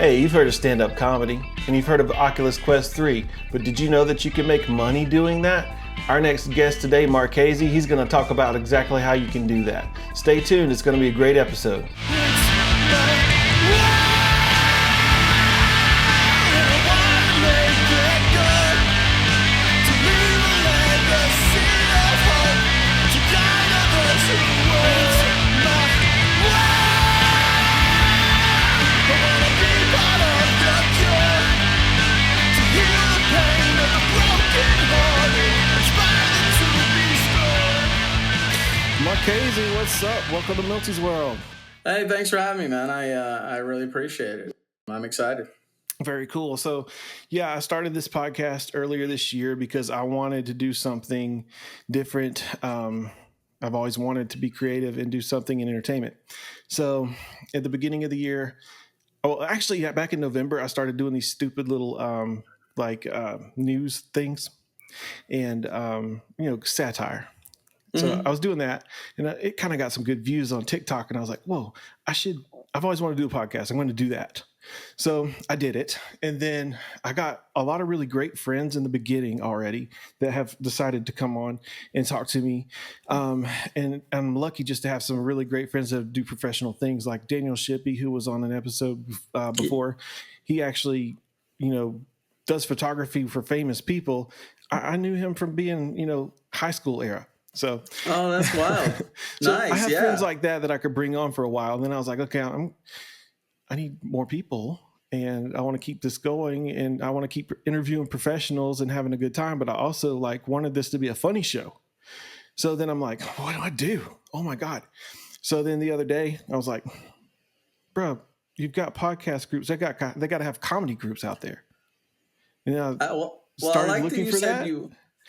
Hey, you've heard of stand-up comedy, and you've heard of Oculus Quest 3, but did you know that you can make money doing that? Our next guest today, Markazie, he's going to talk about exactly how you can do that. Stay tuned, it's going to be a great episode. Markazie, what's up? Welcome to Milty's World. Hey, thanks for having me, man. I really appreciate it. I'm excited. Very cool. So, yeah, I started this podcast earlier this year because I wanted to do something different. I've always wanted to be creative and do something in entertainment. So, at the beginning of the year, back in November, I started doing these stupid little news things and satire. So I was doing that, and it kind of got some good views on TikTok, and I was like, whoa, I've always wanted to do a podcast. I'm going to do that. So I did it, and then I got a lot of really great friends in the beginning already that have decided to come on and talk to me. And I'm lucky just to have some really great friends that do professional things, like Daniel Shippey, who was on an episode before. He actually, does photography for famous people. I knew him from being, high school era. So, oh, that's wild. So nice. I have friends like that I could bring on for a while. And then I was like, okay, I need more people, and I want to keep this going, and I want to keep interviewing professionals and having a good time. But I also wanted this to be a funny show. So then I'm like, what do I do? Oh my God. So then the other day I was like, bro, you've got podcast groups. They got to have comedy groups out there. And I started looking for that.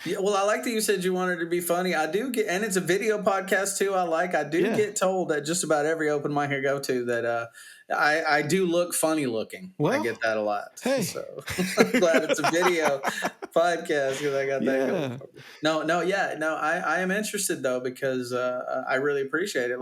Yeah, well, I like that you said you wanted to be funny. I do get, and it's a video podcast too. I do get told that just about every open mic I go to that I do look funny looking. Well, I get that a lot. Hey. So I'm glad it's a video podcast because I got that going. No, I am interested though because I really appreciate it.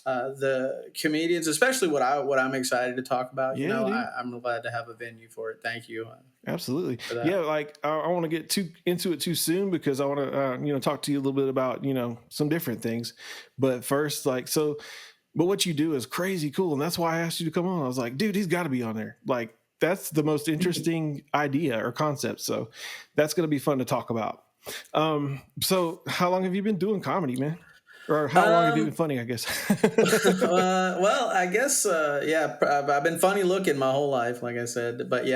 The comedians, especially what I'm excited to talk about. I'm glad to have a venue for it. Thank you. Absolutely. Yeah. I want to get into it too soon because I want to, talk to you a little bit about, some different things. But first, but what you do is crazy cool. And that's why I asked you to come on. I was like, dude, he's got to be on there. That's the most interesting idea or concept. So that's going to be fun to talk about. So how long have you been doing comedy, man? Or how long have you been funny, I guess? Well, I guess, I've been funny looking my whole life, like I said. But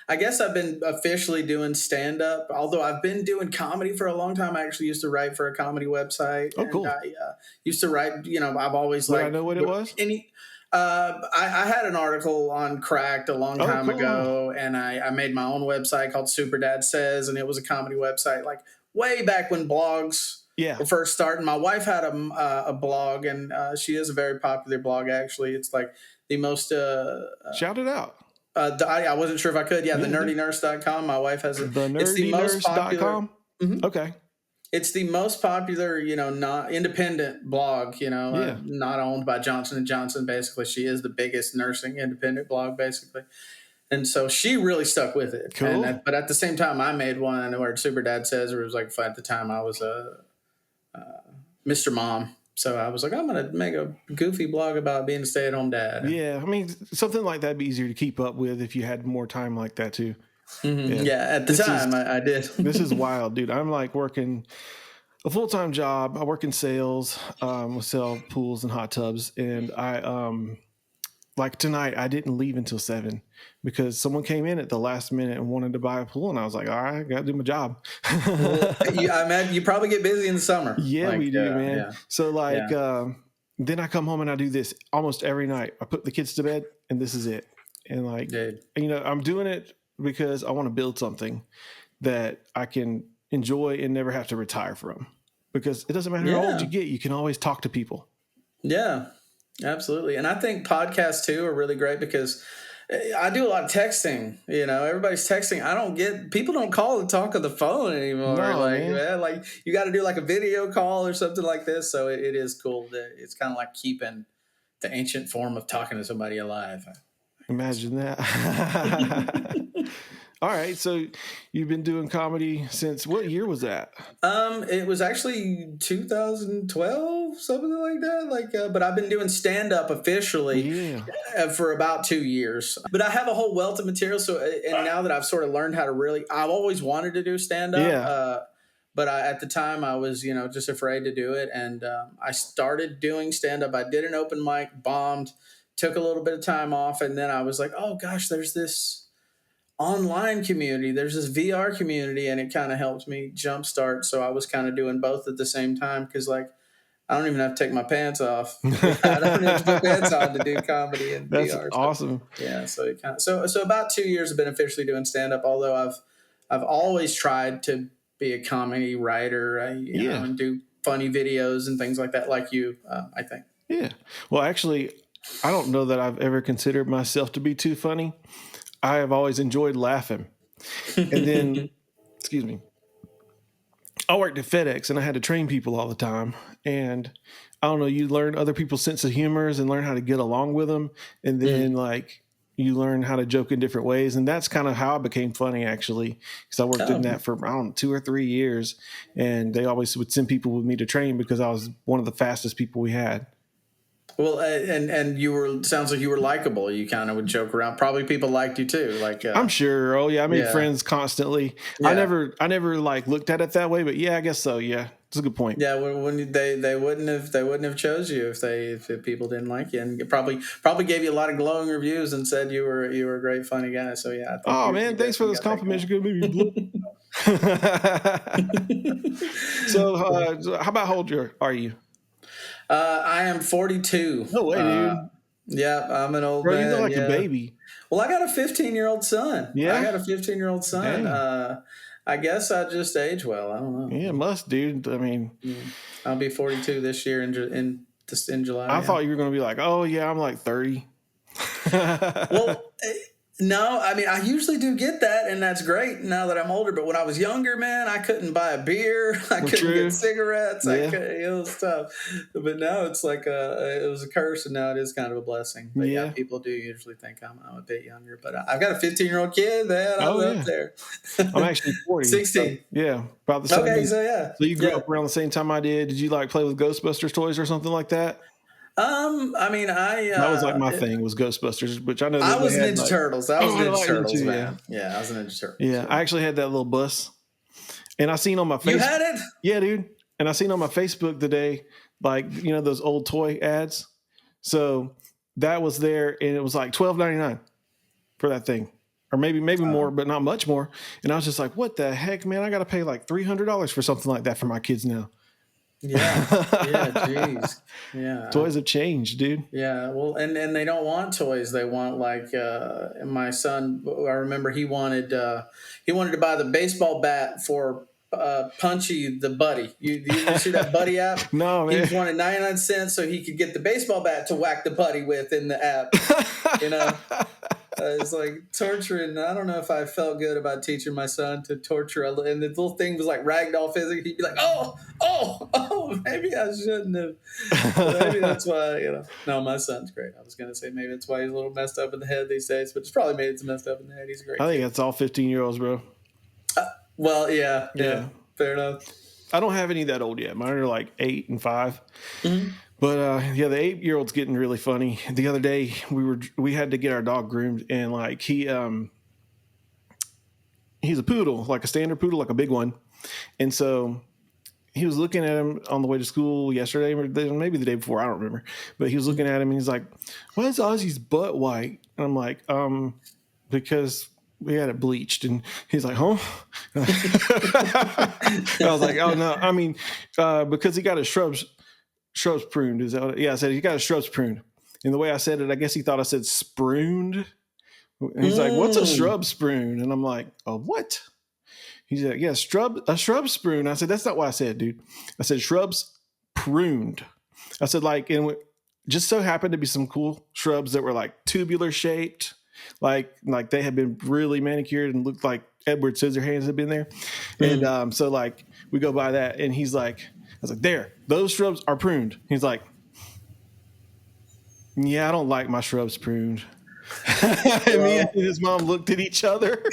I guess I've been officially doing stand-up. Although I've been doing comedy for a long time. I actually used to write for a comedy website. Oh, cool. I used to write, I've always I know what it was? I had an article on Cracked a long time ago, and I made my own website called Super Dad Says, and it was a comedy website, way back when blogs were first starting. My wife had a blog, and she has a very popular blog, actually. It's the most... Shout it out. I wasn't sure if I could. Yeah, the nerdynurse.com. My wife has it. It's the most popular. Mm-hmm. Okay. It's the most popular, not independent blog, not owned by Johnson & Johnson. Basically, she is the biggest nursing independent blog, basically. And so she really stuck with it. Cool. But at the same time, I made one where Super Dad Says, where it was at the time I was Mr. Mom. So I was like, I'm going to make a goofy blog about being a stay-at-home dad. Yeah, I mean, something like that would be easier to keep up with if you had more time like that too. Mm-hmm. Yeah, at the time I did. This is wild, dude. I'm working a full-time job. I work in sales. We sell pools and hot tubs. And I tonight, I didn't leave until 7 because someone came in at the last minute and wanted to buy a pool. And I was like, all right, I got to do my job. I imagine you probably get busy in the summer. Yeah, we do, man. Yeah. So then I come home and I do this almost every night. I put the kids to bed and this is it. And I'm doing it because I want to build something that I can enjoy and never have to retire from. Because it doesn't matter how old you get, you can always talk to people. Yeah, absolutely. And I think podcasts too are really great because I do a lot of texting. Everybody's texting. People don't call to talk on the phone anymore. No, you got to do a video call or something like this. So it is cool. It's kind of like keeping the ancient form of talking to somebody alive. Imagine that. All right, so you've been doing comedy since what year was that? It was actually 2012, something like that. But I've been doing stand up officially for about 2 years. But I have a whole wealth of material. So, and now that I've sort of learned how to I've always wanted to do stand up. But at the time I was, just afraid to do it. And I started doing stand up. I did an open mic, bombed, took a little bit of time off, and then I was like, oh gosh, there's this online community, there's this VR community, and it kind of helped me jumpstart. So I was kind of doing both at the same time because, I don't even have to take my pants off. I don't have to put pants on to do comedy and That's VR. awesome. Yeah, so it so about 2 years I've been officially doing stand up. Although I've always tried to be a comedy writer, and do funny videos and things like that, like you, I think. Yeah. Well, actually, I don't know that I've ever considered myself to be too funny. I have always enjoyed laughing. And then, excuse me, I worked at FedEx and I had to train people all the time. And I don't know, you learn other people's sense of humors and learn how to get along with them. And then you learn how to joke in different ways. And that's kind of how I became funny, actually, because I worked in that for, 2 or 3 years. And they always would send people with me to train because I was one of the fastest people we had. Well, and sounds like you were likable. You kind of would joke around. Probably people liked you too. I'm sure. Oh yeah, I made friends constantly. Yeah. I never looked at it that way, but yeah, I guess so. Yeah, it's a good point. Yeah, when they wouldn't have chose you if people didn't like you, and probably gave you a lot of glowing reviews and said you were a great funny guy. So yeah. Oh man, thanks for those compliments. You're gonna make me So how about how old are you? I am 42. No way, dude. Yeah, I'm an old man. You look like a baby. Well, I got a 15-year-old son. Yeah, I got a 15-year-old son. I guess I just age well. I don't know. Yeah, it must, dude. I mean, I'll be 42 this year in July. I thought you were going to be like, oh yeah, I'm like 30. Well. No, I mean, I usually do get that, and that's great now that I'm older. But when I was younger, man, I couldn't buy a beer. I couldn't get cigarettes. Yeah. It was tough. But now it's like it was a curse, and now it is kind of a blessing. But yeah, people do usually think I'm a bit younger. But I've got a 15-year-old kid, man. I'm up there. I'm actually 40. 16. So, yeah, about the same. Okay, so yeah. So you grew up around the same time I did. Did you play with Ghostbusters toys or something like that? I mean, that was my thing was Ghostbusters, which I know I was Ninja Turtles. I was Ninja Turtles, too, man. Yeah, I was a Ninja Turtles. Yeah, I actually had that little bus, and I seen on my Facebook. You had it? Yeah, dude. And I seen on my Facebook today, those old toy ads. So that was there, and it was like $12.99 for that thing, or maybe more, but not much more. And I was just like, "What the heck, man? I got to pay like $300 for something like that for my kids now." Yeah, jeez. Yeah. Toys have changed, dude. Yeah, well, and they don't want toys. They want my son, I remember he wanted to buy the baseball bat for Punchy the Buddy. You see that Buddy app? No, man. He wanted 99 cents so he could get the baseball bat to whack the Buddy with in the app. It's like torturing. I don't know if I felt good about teaching my son to torture. And the little thing was like ragdoll physics. He'd be like, oh, maybe I shouldn't have. Maybe that's why, No, my son's great. I was going to say maybe that's why he's a little messed up in the head these days, but it's probably made him messed up in the head. He's great. I think that's all 15-year-olds, bro. Well, yeah. Fair enough. I don't have any that old yet. Mine are like 8 and 5. Mm-hmm. But the 8-year-old's getting really funny. The other day we had to get our dog groomed, and he's a poodle, like a standard poodle, like a big one. And so he was looking at him on the way to school yesterday, or maybe the day before, I don't remember. But he was looking at him and he's like, "Why is Ozzy's butt white?" And I'm like, because we had it bleached. And he's like, "Huh?" I was like, "Oh no, I mean, because he got his shrubs pruned." Is that what I said he got his shrubs pruned. And the way I said it, I guess he thought I said spruned. And he's like, "What's a shrub sprune?" And I'm like, "Oh, what?" He's like, "Yeah, a shrub sprune." I said, "That's not what I said, dude. I said shrubs pruned." I said, and just so happened to be some cool shrubs that were like tubular shaped, like they had been really manicured and looked like Edward Scissorhands had been there. And so we go by that, and he's like, I was like, "There, those shrubs are pruned." He's like, "Yeah, I don't like my shrubs pruned." And me and his mom looked at each other.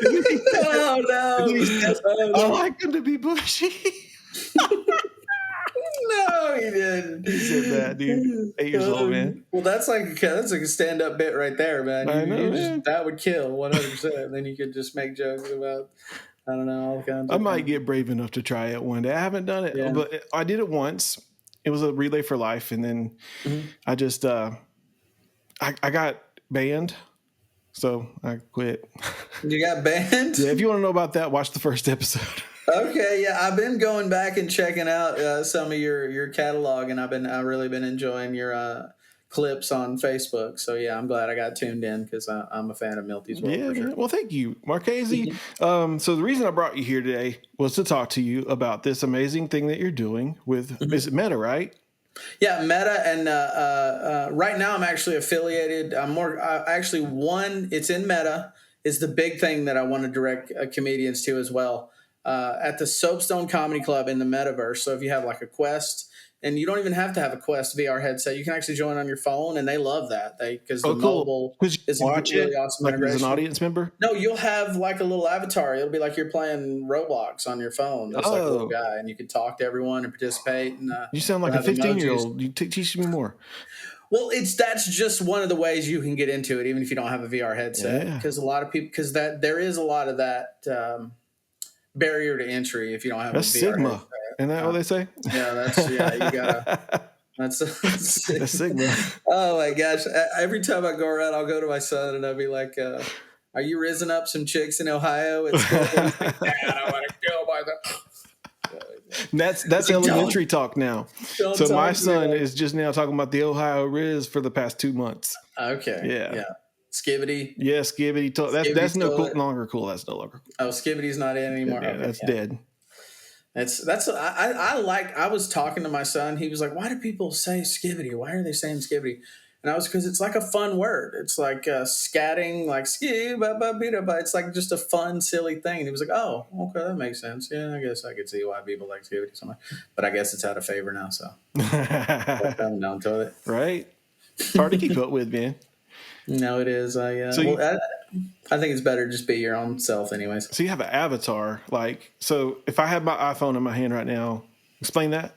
Oh no! He said, I like him to be bushy. No, he didn't. He said that, dude. 8 years old, man. Well, that's like a stand-up bit right there, man. I know, man. That would kill 100%. Then you could just make jokes about, I don't know, all kinds. I might get brave enough to try it one day. I haven't done it, but I did it once. It was a relay for life, and then I just I got banned, so I quit. You got banned? Yeah. If you want to know about that, watch the first episode. Okay, yeah, I've been going back and checking out some of your catalog, and I've really been enjoying your clips on Facebook. So yeah, I'm glad I got tuned in because I'm a fan of Milty's World. Yeah, for sure. Well, thank you, Markazie. So the reason I brought you here today was to talk to you about this amazing thing that you're doing with is it Meta, right? Yeah, Meta, and right now I'm actually affiliated. It's in Meta is the big thing that I want to direct comedians to as well. At the Soapstone Comedy Club in the Metaverse. So if you have like a Quest, and you don't even have to have a Quest VR headset, you can actually join on your phone, and they love that. Because the mobile is a really awesome integration. As an audience member? No, you'll have like a little avatar. It'll be like you're playing Roblox on your phone. There's like a little guy, and you can talk to everyone and participate. And you sound like a 15-year-old. You teach me more. Well, that's just one of the ways you can get into it, even if you don't have a VR headset. Because a lot of people, there is a lot of that. Barrier to entry if you don't have a VR Sigma. Headset. Isn't that what they say? Yeah, you gotta. That's Sigma. Oh my gosh! Every time I go around, I'll go to my son and I'll be like, "Are you rizzing up some chicks in Ohio?" It's like, Dad, I want to kill myself. That's elementary talk now. So my son is just now talking about the Ohio Riz for the past 2 months. Okay. Yeah. Skibbity. Yeah, Skibbity. That's no longer cool. That's no longer cool. Oh, Skibbity's not in anymore. Yeah, that's dead. I was talking to my son. He was like, "Why do people say Skibbity? Why are they saying Skibbity?" And because it's like a fun word. It's like scatting, like skibba. It's like just a fun, silly thing. And he was like, "Oh, okay, that makes sense. Yeah, I guess I could see why people like Skibbity so much." But I guess it's out of favor now, so I'm down to it. Right? It's hard to keep up with, man. No, it is. I think it's better to just be your own self anyways. So you have an avatar. So if I have my iPhone in my hand right now, explain that.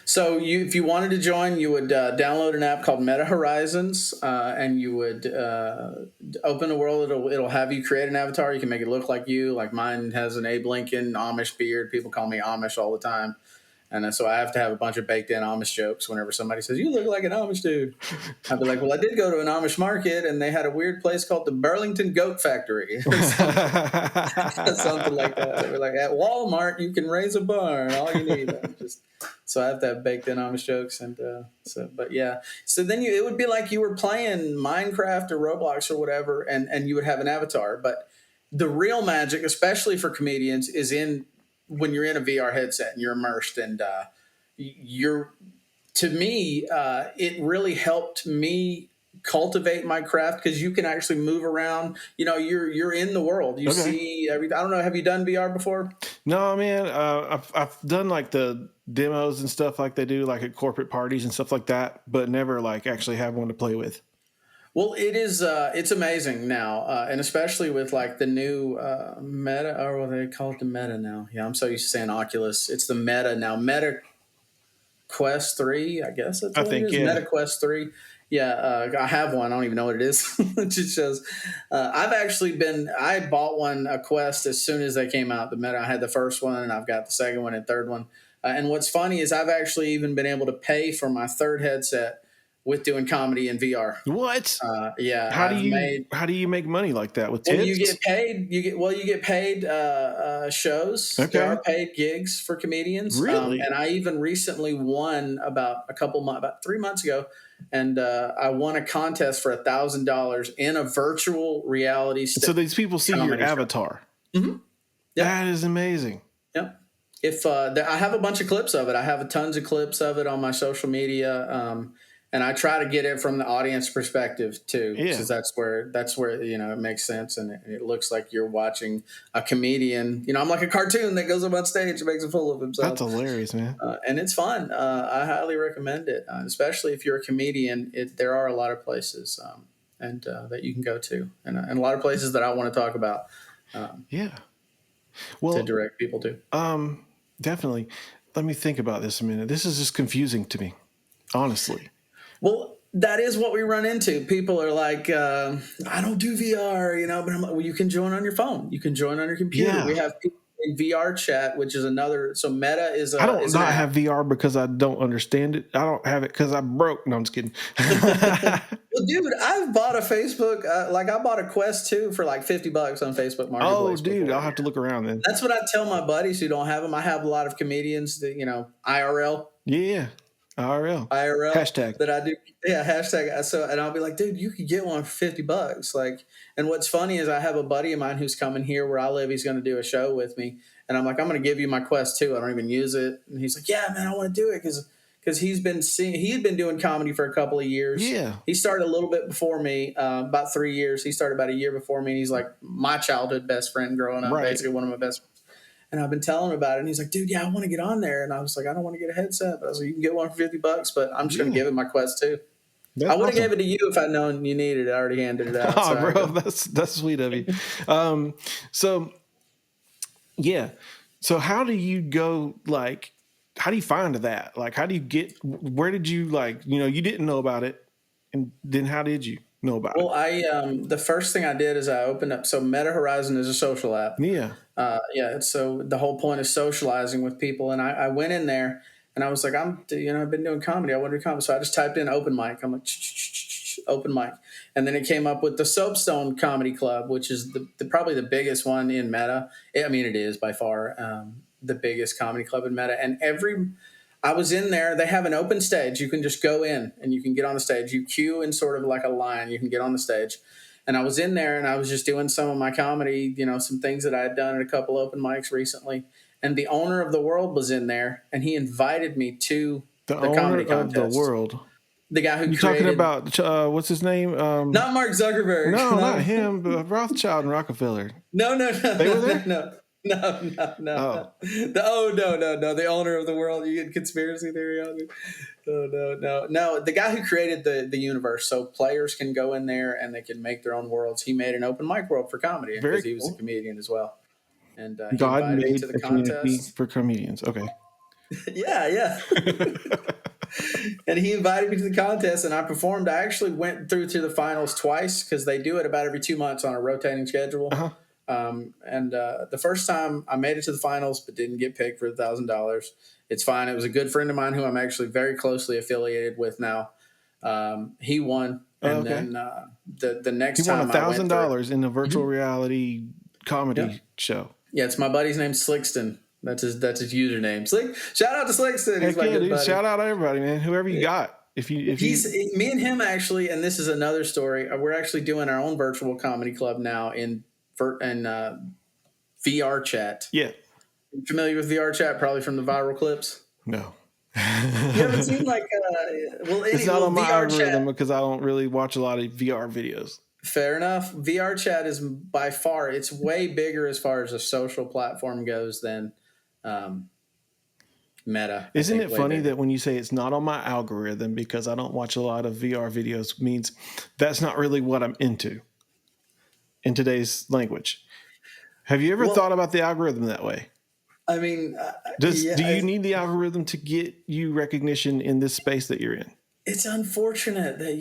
So if you wanted to join, you would download an app called Meta Horizons, and you would open the world. It'll have you create an avatar. You can make it look like you. Like mine has an Abe Lincoln Amish beard. People call me Amish all the time. And so I have to have a bunch of baked-in Amish jokes whenever somebody says, "You look like an Amish dude." I'd be like, "Well, I did go to an Amish market, and they had a weird place called the Burlington Goat Factory." Something like that. They were like, "At Walmart, you can raise a barn. All you need." So I have to have baked-in Amish jokes. But yeah. So then it would be like you were playing Minecraft or Roblox or whatever, and you would have an avatar. But the real magic, especially for comedians, is when you're in a VR headset and you're immersed, and to me, it really helped me cultivate my craft because you can actually move around. You're in the world. You see everything. I don't know. Have you done VR before? No, man. I've done like the demos and stuff like they do like at corporate parties and stuff like that, but never like actually have one to play with. Well, it is. It's amazing now, and especially with like the new Meta, or what they call it, the Meta now. Yeah, I'm so used to saying Oculus. It's the Meta now. Meta Quest 3, I guess that's what it is. Meta Quest 3. Yeah, I have one. I don't even know what it is. It just shows. I bought a Quest as soon as they came out. The Meta. I had the first one, and I've got the second one and third one. And what's funny is I've actually even been able to pay for my third headset with doing comedy in VR. What? Yeah. How do you make money like that with tips? Well, you get paid. You get paid shows. Okay. There are paid gigs for comedians. Really? And I even recently won about 3 months ago, and I won a contest for $1,000 in a virtual reality. So these people see your avatar. Mm-hmm. Yep. That is amazing. Yep. If I have a bunch of clips of it, I have tons of clips of it on my social media. And I try to get it from the audience perspective too, because that's where it makes sense, and it looks like you're watching a comedian. I'm like a cartoon that goes up on stage and makes a fool of himself. That's hilarious, man, and it's fun. I highly recommend it, especially if you're a comedian. There are a lot of places, and that you can go to, and a lot of places that I want to talk about. Yeah. Well, to direct people to. Definitely. Let me think about this a minute. This is just confusing to me, honestly. Well, that is what we run into. People are like, I don't do VR, but I'm like, well, you can join on your phone. You can join on your computer. Yeah. We have people in VR chat, which is another. So Meta is I don't not an have VR because I don't understand it. I don't have it because I'm broke. No, I'm just kidding. Well, dude, I've bought a Facebook, I bought a Quest 2 for like $50 on Facebook Marketplace. Oh, dude, before. I'll have to look around then. That's what I tell my buddies who don't have them. I have a lot of comedians that, IRL. Yeah. IRL. Hashtag. That I do. Yeah. Hashtag. So, and I'll be like, dude, you could get one for $50. Like, and what's funny is I have a buddy of mine who's coming here where I live. He's going to do a show with me. And I'm like, I'm going to give you my Quest 2. I don't even use it. And he's like, yeah, man, I want to do it. Cause he had been doing comedy for a couple of years. Yeah. He started a little bit before me, about 3 years. He started about a year before me. And he's like my childhood best friend growing up, basically one of my best friends. And I've been telling him about it. And he's like, dude, yeah, I want to get on there. And I was like, I don't want to get a headset. But I was like, you can get one for $50, but I'm just going to give it my Quest 2. I would have gave it to you if I'd known you needed it. I already handed it out. Oh, bro, that's sweet of you. So, yeah. So how do you go, like, how do you find that? Like, how do you where did you, like, you didn't know about it. And then how did you know about it? Well, the first thing I did is I opened up. So Meta Horizon is a social app. Yeah. So the whole point is socializing with people. And I went in there and I was like, I've been doing comedy. I want to do comedy. So I just typed in open mic. I'm like, open mic. And then it came up with the Soapstone Comedy Club, which is probably the biggest one in Meta. I mean, it is by far the biggest comedy club in Meta. And I was in there. They have an open stage. You can just go in and you can get on the stage. You queue in sort of like a line. You can get on the stage. And I was in there and I was just doing some of my comedy, some things that I had done at a couple open mics recently. And the owner of the world was in there and he invited me to the comedy contest. Of the world. The guy who You're talking about, what's his name? Not Mark Zuckerberg. No, not him, but Rothschild and Rockefeller. No. They were there? No. Oh. No. The owner of the world. You get conspiracy theory on me. No. The guy who created the universe, so players can go in there and they can make their own worlds. He made an open mic world for comedy because he was a comedian as well. And he God invited made me to the a community contest for comedians. Okay. Yeah. And he invited me to the contest and I performed. I actually went through to the finals twice because they do it about every 2 months on a rotating schedule. Uh-huh. The first time I made it to the finals, but didn't get picked for $1,000. It's fine. It was a good friend of mine who I'm actually very closely affiliated with now. He won. And then the next time he won $1,000 in a virtual reality comedy show. Yeah, it's my buddy's name, Slickston. That's his username. Shout out to Slickston. He's my good buddy. Shout out to everybody, man. Whoever you got. Me and him actually, and this is another story. We're actually doing our own virtual comedy club now in VR chat. Yeah. You familiar with VR chat? Probably from the viral clips. No. You haven't seen it's not on my algorithm because I don't really watch a lot of VR videos. Fair enough. VR chat is by far, it's way bigger as far as a social platform goes than Meta. Isn't it funny that when you say it's not on my algorithm because I don't watch a lot of VR videos means that's not really what I'm into in today's language? Have you ever thought about the algorithm that way? I mean, do you need the algorithm to get you recognition in this space that you're in? It's unfortunate that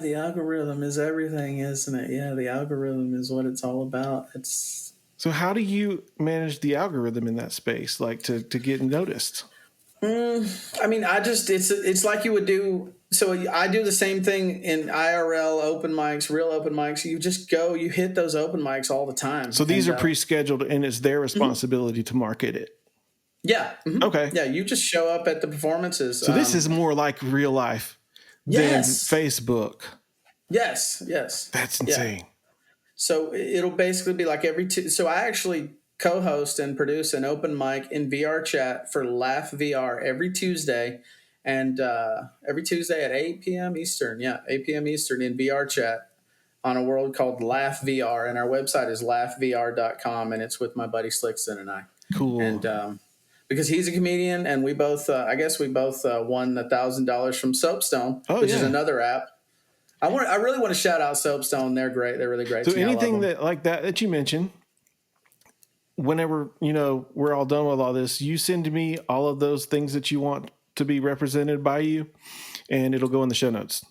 the algorithm is everything, isn't it? Yeah, the algorithm is what it's all about. So how do you manage the algorithm in that space, like to get noticed? I mean, it's like you would do. So I do the same thing in IRL open mics, real open mics. You just go, you hit those open mics all the time. So these are pre-scheduled and it's their responsibility to market it. Yeah. Mm-hmm. Okay. Yeah. You just show up at the performances. So this is more like real life than Facebook. Yes. That's insane. Yeah. So it'll basically be like so I actually co-host and produce an open mic in VR chat for Laugh VR every Tuesday. And every Tuesday at 8 p.m. Eastern. Yeah, 8 p.m. Eastern in VR chat on a world called Laugh VR. And our website is laughvr.com. And it's with my buddy Slickston and I. Cool. And because he's a comedian and we both, won $1,000 from Soapstone, which is another app. I really want to shout out Soapstone. They're great. They're really great. So anything that you mentioned, whenever, we're all done with all this, you send me all of those things that you want to be represented by you, and it'll go in the show notes.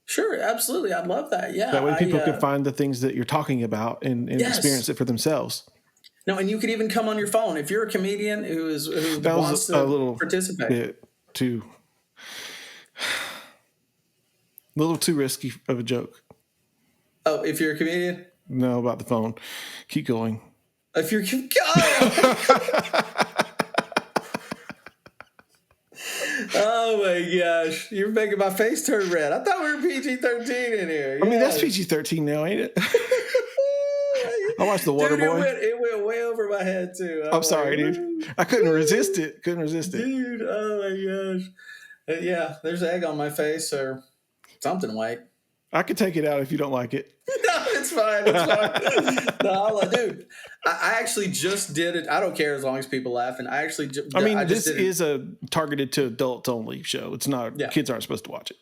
Sure, absolutely. I'd love that. Yeah. That way people can find the things that you're talking about and experience it for themselves. No, and you could even come on your phone. If you're a comedian who wants to participate. A little too risky of a joke. Oh, if you're a comedian? No, about the phone. Keep going. If you're oh my gosh. You're making my face turn red. I thought we were PG-13 in here. I mean, that's PG-13 now, ain't it? I watched The Water Boy. It went way over my head, too. I'm sorry, dude. I couldn't resist it. Dude, oh my gosh. Yeah, there's egg on my face or something white. I could take it out if you don't like it. No, it's fine. No, dude, I actually just did it. I don't care as long as people laugh. And this is a targeted to adults only show. It's not, kids aren't supposed to watch it.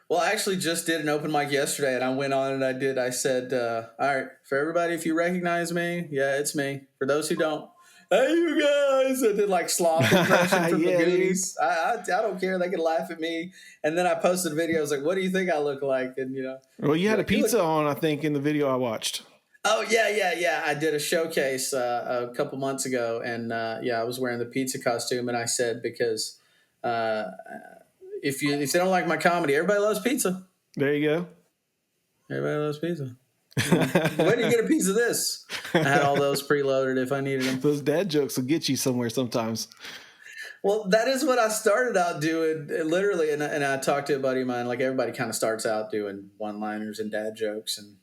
Well, I actually just did an open mic yesterday, and I went on and I said, all right, for everybody, if you recognize me, yeah, it's me. For those who don't, hey, you guys. I did like sloth impression from the Goonies. I don't care. They can laugh at me. And then I posted a video. I was like, what do you think I look like? And, Well, you had a pizza on, I think, in the video I watched. Oh, yeah. I did a showcase a couple months ago. And, I was wearing the pizza costume. And I said, because if they don't like my comedy, everybody loves pizza. There you go. Everybody loves pizza. Where do you get a piece of this? I had all those preloaded if I needed them. Those dad jokes will get you somewhere sometimes. Well, that is what I started out doing, literally. And I talked to a buddy of mine. Like, everybody kind of starts out doing one-liners and dad jokes. And,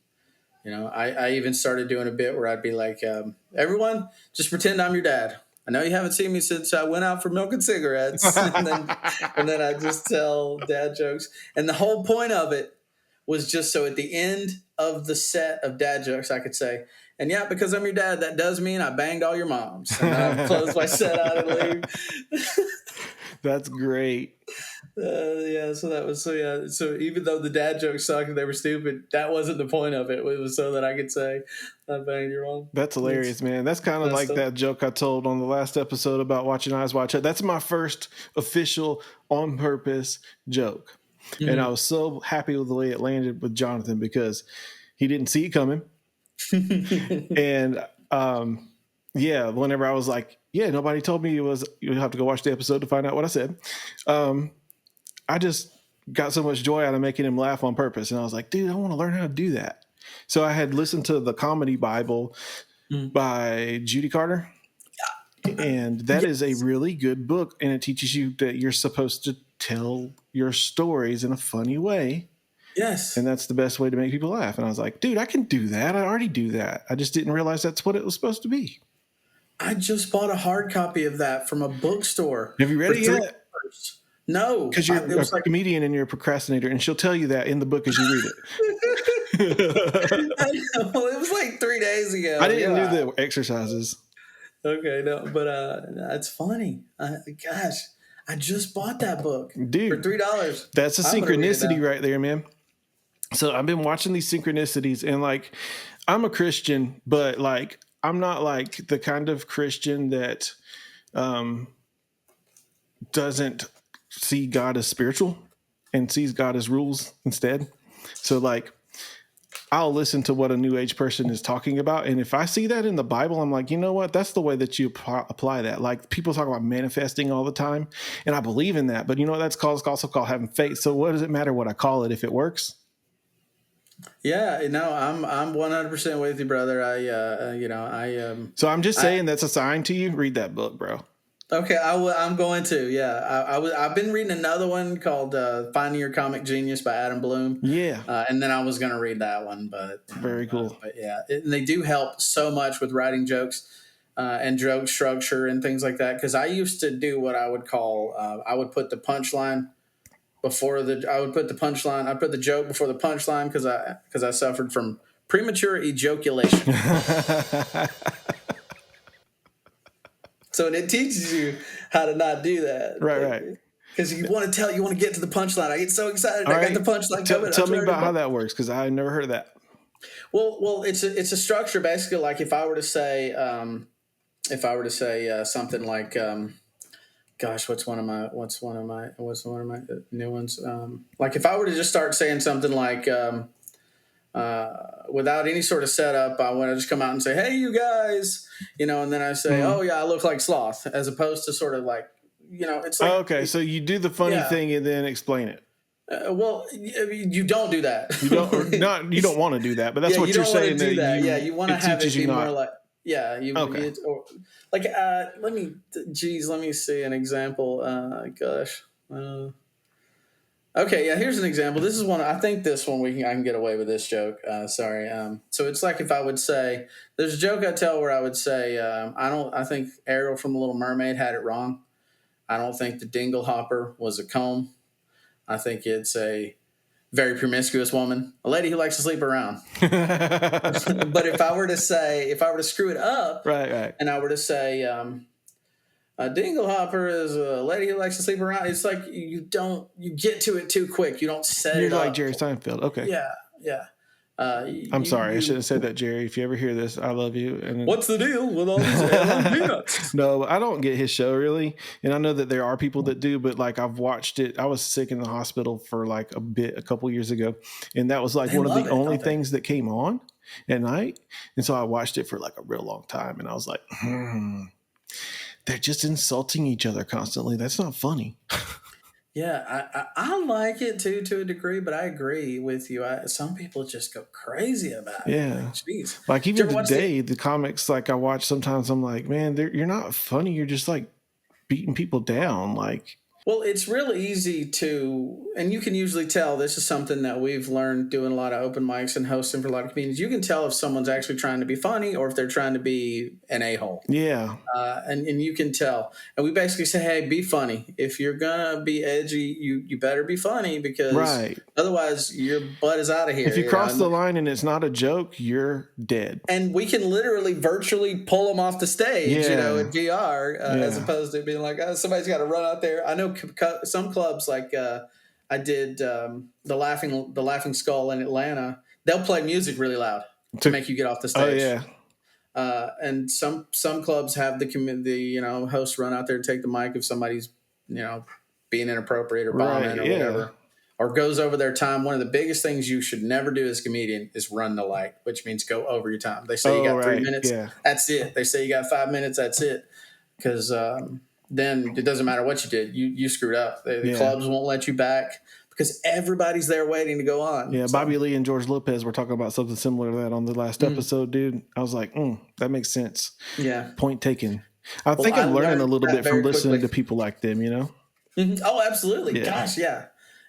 I even started doing a bit where I'd be like, everyone, just pretend I'm your dad. I know you haven't seen me since I went out for milk and cigarettes. and then I just tell dad jokes. And the whole point of it was just so at the end of the set of dad jokes, I could say, and yeah, because I'm your dad, that does mean I banged all your moms. And then I close my set out and leave. That's great. So even though the dad jokes sucked and they were stupid, that wasn't the point of it. It was so that I could say, I banged your mom. That's hilarious, man. That's kind of like that joke I told on the last episode about watching Eyes Wide Shut. That's my first official on purpose joke. Mm-hmm. And I was so happy with the way it landed with Jonathan because he didn't see it coming. And whenever I was like, nobody told me you have to go watch the episode to find out what I said. I just got so much joy out of making him laugh on purpose. And I was like, dude, I want to learn how to do that. So I had listened to the Comedy Bible by Judy Carter. And that is a really good book. And it teaches you that you're supposed to tell your stories in a funny way. Yes. And that's the best way to make people laugh. And I was like, dude, I can do that. I already do that. I just didn't realize that's what it was supposed to be. I just bought a hard copy of that from a bookstore. Have you read it yet? No. Because you're a comedian and you're a procrastinator, and she'll tell you that in the book as you read it. I know. Well, it was like 3 days ago. I didn't do the exercises. Okay, no, but it's funny. Gosh, I just bought that book, dude, for $3. That's a synchronicity right there, man. So I've been watching these synchronicities, and like, I'm a Christian, but like, I'm not like the kind of Christian that doesn't see God as spiritual and sees God as rules instead. So like, I'll listen to what a new age person is talking about. And if I see that in the Bible, I'm like, you know what? That's the way that you apply that. Like, people talk about manifesting all the time. And I believe in that. But you know what that's called? It's also called having faith. So what does it matter what I call it if it works? Yeah, no, I'm 100% with you, brother. So I'm just saying that's a sign to you. Read that book, bro. Okay, I'm going to. Yeah, I've been reading another one called "Finding Your Comic Genius" by Adam Bloom. Yeah, and then I was going to read that one, but very cool. But yeah, they do help so much with writing jokes and joke structure and things like that. Because I used to do what I would call I would put the punchline before I'd put the joke before the punchline because I suffered from premature ejaculation. So it teaches you how to not do that. Right. Because you want to get to the punchline. I get so excited. I got the punchline coming. Tell me about how that works, because I never heard of that. Well, it's a structure basically. Like if I were to say something like, gosh, what's one of my new ones? Like if I were to just start saying something like, without any sort of setup, I want to just come out and say, "Hey, you guys," and then I say, "Oh yeah, I look like Sloth," as opposed to sort of like, it's like, okay, so you do the funny thing and then explain it. Well, you don't do that. You don't want to do that, but that's what you're saying. You want to have it be more like, okay. Let me see an example. Okay, yeah, here's an example. This is one. I think this one I can get away with this joke. Sorry. So it's like if I would say, there's a joke I tell where I would say, I think Ariel from The Little Mermaid had it wrong. I don't think the dingle hopper was a comb. I think it's a very promiscuous woman, a lady who likes to sleep around. But if I were to screw it up, right, and I were to say, a dingle hopper is a lady who likes to sleep around, it's like you get to it too quick. You don't set it up. You're like Jerry Seinfeld. Okay. Yeah. I'm sorry. I should have said that, Jerry. If you ever hear this, I love you. And what's the deal with all these peanuts? No, I don't get his show really. And I know that there are people that do, but like I've watched it. I was sick in the hospital for like a couple years ago. And that was like one of the only things that came on at night. And so I watched it for like a real long time. And I was like, they're just insulting each other constantly. That's not funny. Yeah, I like it too, to a degree, but I agree with you. Some people just go crazy about it. Yeah. Jeez. Like even today, the comics like I watch sometimes, I'm like, man, you're not funny. You're just like beating people down. Like, well, it's really easy to, and you can usually tell, this is something that we've learned doing a lot of open mics and hosting for a lot of comedians. You can tell if someone's actually trying to be funny or if they're trying to be an a-hole. Yeah. And you can tell. And we basically say, hey, be funny. If you're going to be edgy, you better be funny, because otherwise your butt is out of here. If you cross the line and it's not a joke, you're dead. And we can literally virtually pull them off the stage, in VR, as opposed to being like, oh, somebody's got to run out there. I know some clubs, like I did the Laughing Skull in Atlanta. They'll play music really loud to make you get off the stage. Oh yeah. And some clubs have the host run out there and take the mic if somebody's being inappropriate or bombing or whatever, or goes over their time. One of the biggest things you should never do as a comedian is run the light, which means go over your time. They say you got 3 minutes, that's it. They say you got 5 minutes, that's it, because then it doesn't matter what you did. You screwed up. The clubs won't let you back because everybody's there waiting to go on. Yeah, so. Bobby Lee and George Lopez were talking about something similar to that on the last episode, dude. I was like, that makes sense. Yeah. Point taken. I think I'm learning a little bit from listening to people like them, Mm-hmm. Oh, absolutely. Yeah. Gosh, yeah.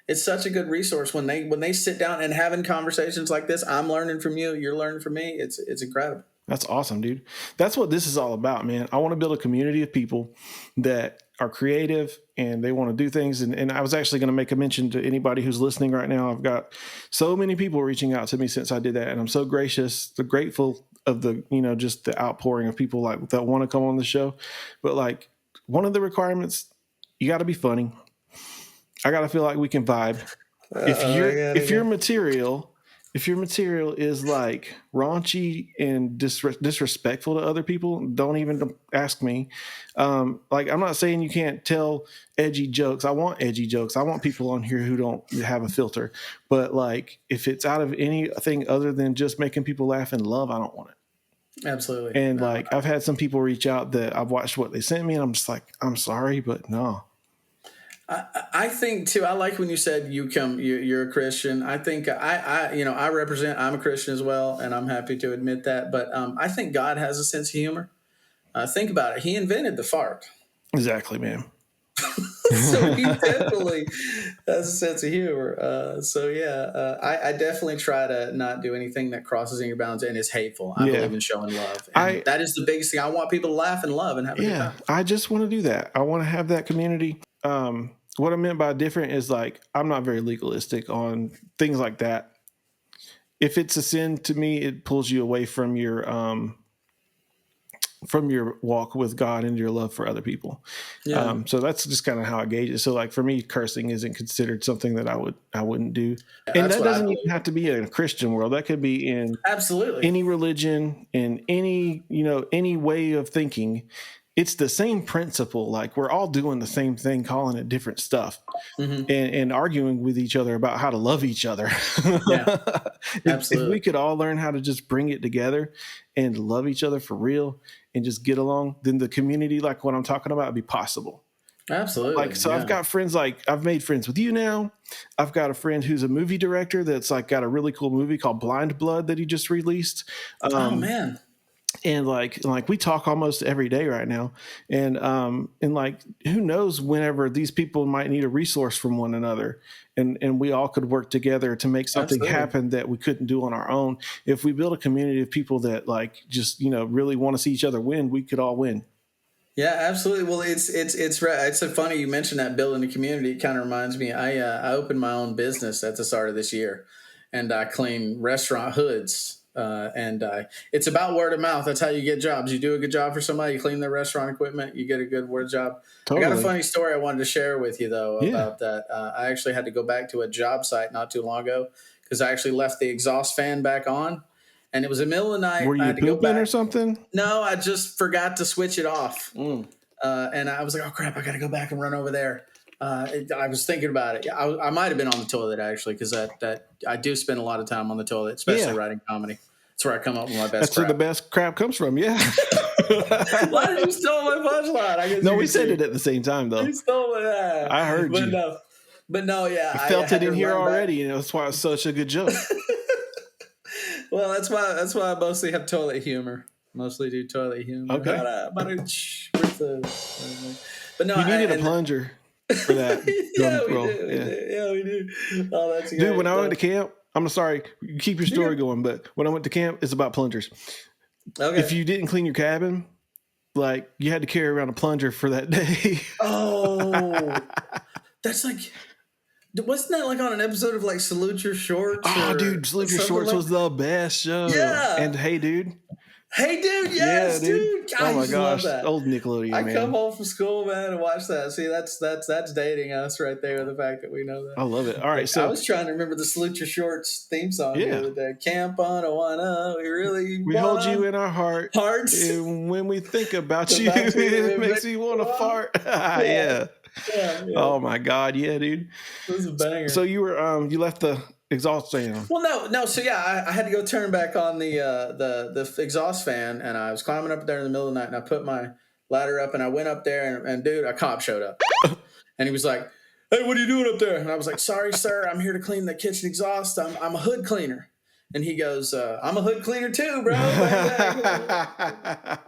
It's such a good resource when they sit down and having conversations like this. I'm learning from you. You're learning from me. It's incredible. That's awesome, dude. That's what this is all about, man. I want to build a community of people that are creative and they want to do things. And I was actually going to make a mention to anybody who's listening right now. I've got so many people reaching out to me since I did that. And I'm so grateful of the, just the outpouring of people like that want to come on the show. But like one of the requirements, you got to be funny. I got to feel like we can vibe. If your material is like raunchy and disrespectful to other people, don't even ask me. Like, I'm not saying you can't tell edgy jokes. I want edgy jokes. I want people on here who don't have a filter. But like, if it's out of anything other than just making people laugh and love, I don't want it. Absolutely. And I've had some people reach out that I've watched what they sent me, and I'm just like, I'm sorry, but no. I think too. I like when you said you're a Christian. I think I represent. I'm a Christian as well, and I'm happy to admit that. But I think God has a sense of humor. Think about it. He invented the fart. Exactly, man. So he definitely has a sense of humor. I definitely try to not do anything that crosses any bounds and is hateful. I believe in showing love. And that is the biggest thing. I want people to laugh and love and have a good time. I just want to do that. I want to have that community. What I meant by different is like, I'm not very legalistic on things like that. If it's a sin to me, it pulls you away from your from your walk with God and your love for other people. Yeah. So that's just kind of how I gauge it. So like for me, cursing isn't considered something that I wouldn't do. Yeah, And that doesn't even have to be in a Christian world. That could be in absolutely any religion, in any way of thinking. It's the same principle. Like we're all doing the same thing, calling it different stuff. Mm-hmm. And arguing with each other about how to love each other. Yeah, if we could all learn how to just bring it together and love each other for real and just get along, then the community, like what I'm talking about, would be possible. Absolutely. Like, so I've got friends, like I've made friends with you now. I've got a friend who's a movie director that's like got a really cool movie called Blind Blood that he just released. Oh man. And like we talk almost every day right now. And like, who knows whenever these people might need a resource from one another, and we all could work together to make something happen that we couldn't do on our own. If we build a community of people that like just, really want to see each other win, we could all win. Yeah, absolutely. Well, it's so funny you mentioned that building a community. It kind of reminds me. I opened my own business at the start of this year, and I clean restaurant hoods. It's about word of mouth. That's how you get jobs. You do a good job for somebody, you clean their restaurant equipment, you get a good word job. Totally. I got a funny story I wanted to share with you though about that. I actually had to go back to a job site not too long ago because I actually left the exhaust fan back on. And it was the middle of the night. Were you pooping or something? No, I just forgot to switch it off. And I was like, oh, crap, I got to go back and run over there. I was thinking about it. I might have been on the toilet, actually, because that I do spend a lot of time on the toilet, especially writing comedy. That's where I come up with my best crap. That's where the best crap comes from, yeah. Why did you steal my punchline? No, we said it at the same time, though. You stole it. I heard you. But no, yeah. I felt it in here already, and that's why it's such a good joke. Well, that's why I mostly have toilet humor. Mostly do toilet humor. Okay. But no, you needed a plunger for that. We do. Oh, that's dude. Great. When I went to camp, I'm sorry, keep your story going, but when I went to camp, it's about plungers. Okay. If you didn't clean your cabin, like you had to carry around a plunger for that day. Oh, that's like. Wasn't that like on an episode of like Salute Your Shorts? Oh, dude, Salute Your Shorts was the best show. Yeah. And Hey Dude. Hey Dude, yes, yeah, dude. Oh my gosh, old Nickelodeon. I come home from school, man, and watch that. See, that's dating us right there. The fact that we know that. I love it. All right, so I was trying to remember the Salute Your Shorts theme song. Yeah, the other day. Camp on a wanna, we hold you in our hearts. And when we think about you, it makes me want to fart. Yeah. Yeah. Oh my God, yeah, dude. It was a banger. So you were you left the exhaust fan on. Well, no. So yeah, I had to go turn back on the exhaust fan, and I was climbing up there in the middle of the night, and I put my ladder up, and I went up there, and dude, a cop showed up, and he was like, "Hey, what are you doing up there?" And I was like, "Sorry, sir, I'm here to clean the kitchen exhaust. I'm a hood cleaner." And he goes, I'm a hood cleaner too, bro. I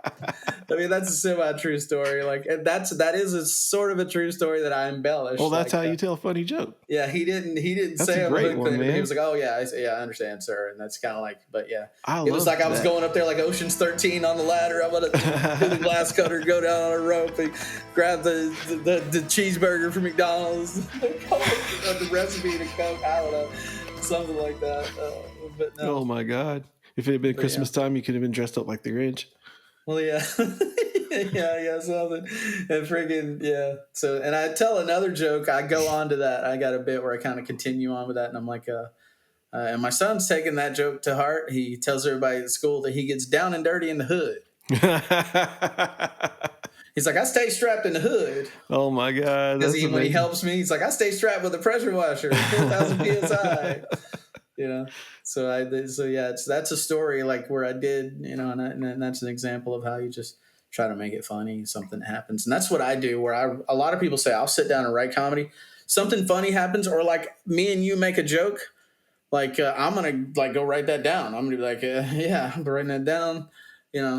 mean, that's a semi-true story. Like that is a sort of a true story that I embellished. Well, that's like, how you tell a funny joke. Yeah, he didn't say I'm a hood cleaner. But he was like, oh yeah, I understand, sir. And that's kind of like, but yeah, it was like I was going up there like Ocean's 13 on the ladder. I'm gonna do the glass cutter, go down on a rope, and grab the cheeseburger from McDonald's, the recipe to Coke. I don't know. Something like that. But no. Oh my God. If it had been Christmas time, you could have been dressed up like the Grinch. Well, yeah. yeah, something. And friggin', yeah. So, and I tell another joke. I go on to that. I got a bit where I kind of continue on with that. And I'm like, and my son's taking that joke to heart. He tells everybody at school that he gets down and dirty in the hood. He's like, I stay strapped in the hood. Oh my God! Because when he helps me, he's like, I stay strapped with a pressure washer, 4,000 psi. So yeah, that's a story like where I did, and that's an example of how you just try to make it funny. Something happens, and that's what I do. Where a lot of people say, I'll sit down and write comedy. Something funny happens, or like me and you make a joke. Like I'm gonna like go write that down. I'm gonna be like, yeah, I'm writing that down.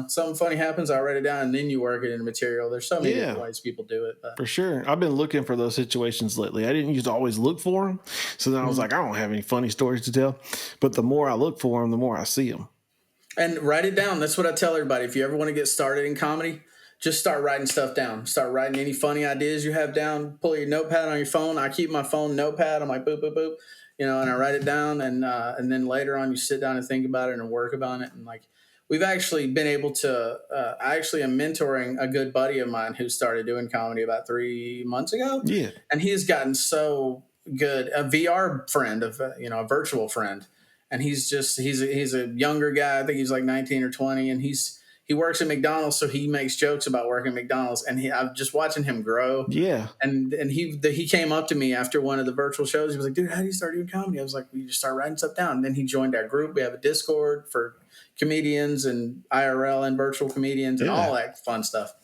Something funny happens, I'll write it down, and then you work it into material. There's so many different ways people do it. But. For sure. I've been looking for those situations lately. I didn't used to always look for them. So then I was like, I don't have any funny stories to tell. But the more I look for them, the more I see them. And write it down. That's what I tell everybody. If you ever want to get started in comedy, just start writing stuff down. Start writing any funny ideas you have down. Pull your notepad on your phone. I keep my phone notepad. I'm like, boop, boop, boop. and I write it down, and then later on you sit down and think about it and work on it, and like we've actually been able to. I actually am mentoring a good buddy of mine who started doing comedy about 3 months ago, Yeah, and he's gotten so good. A VR friend of a virtual friend, and he's a younger guy. I think he's like 19 or 20, and he works at McDonald's, so he makes jokes about working at McDonald's, and I'm just watching him grow. yeah. And he came up to me after one of the virtual shows. He was like, "Dude, how do you start doing comedy?" I was like, "We just start writing stuff down." And then he joined our group. We have a Discord for comedians and IRL and virtual comedians and all that fun stuff.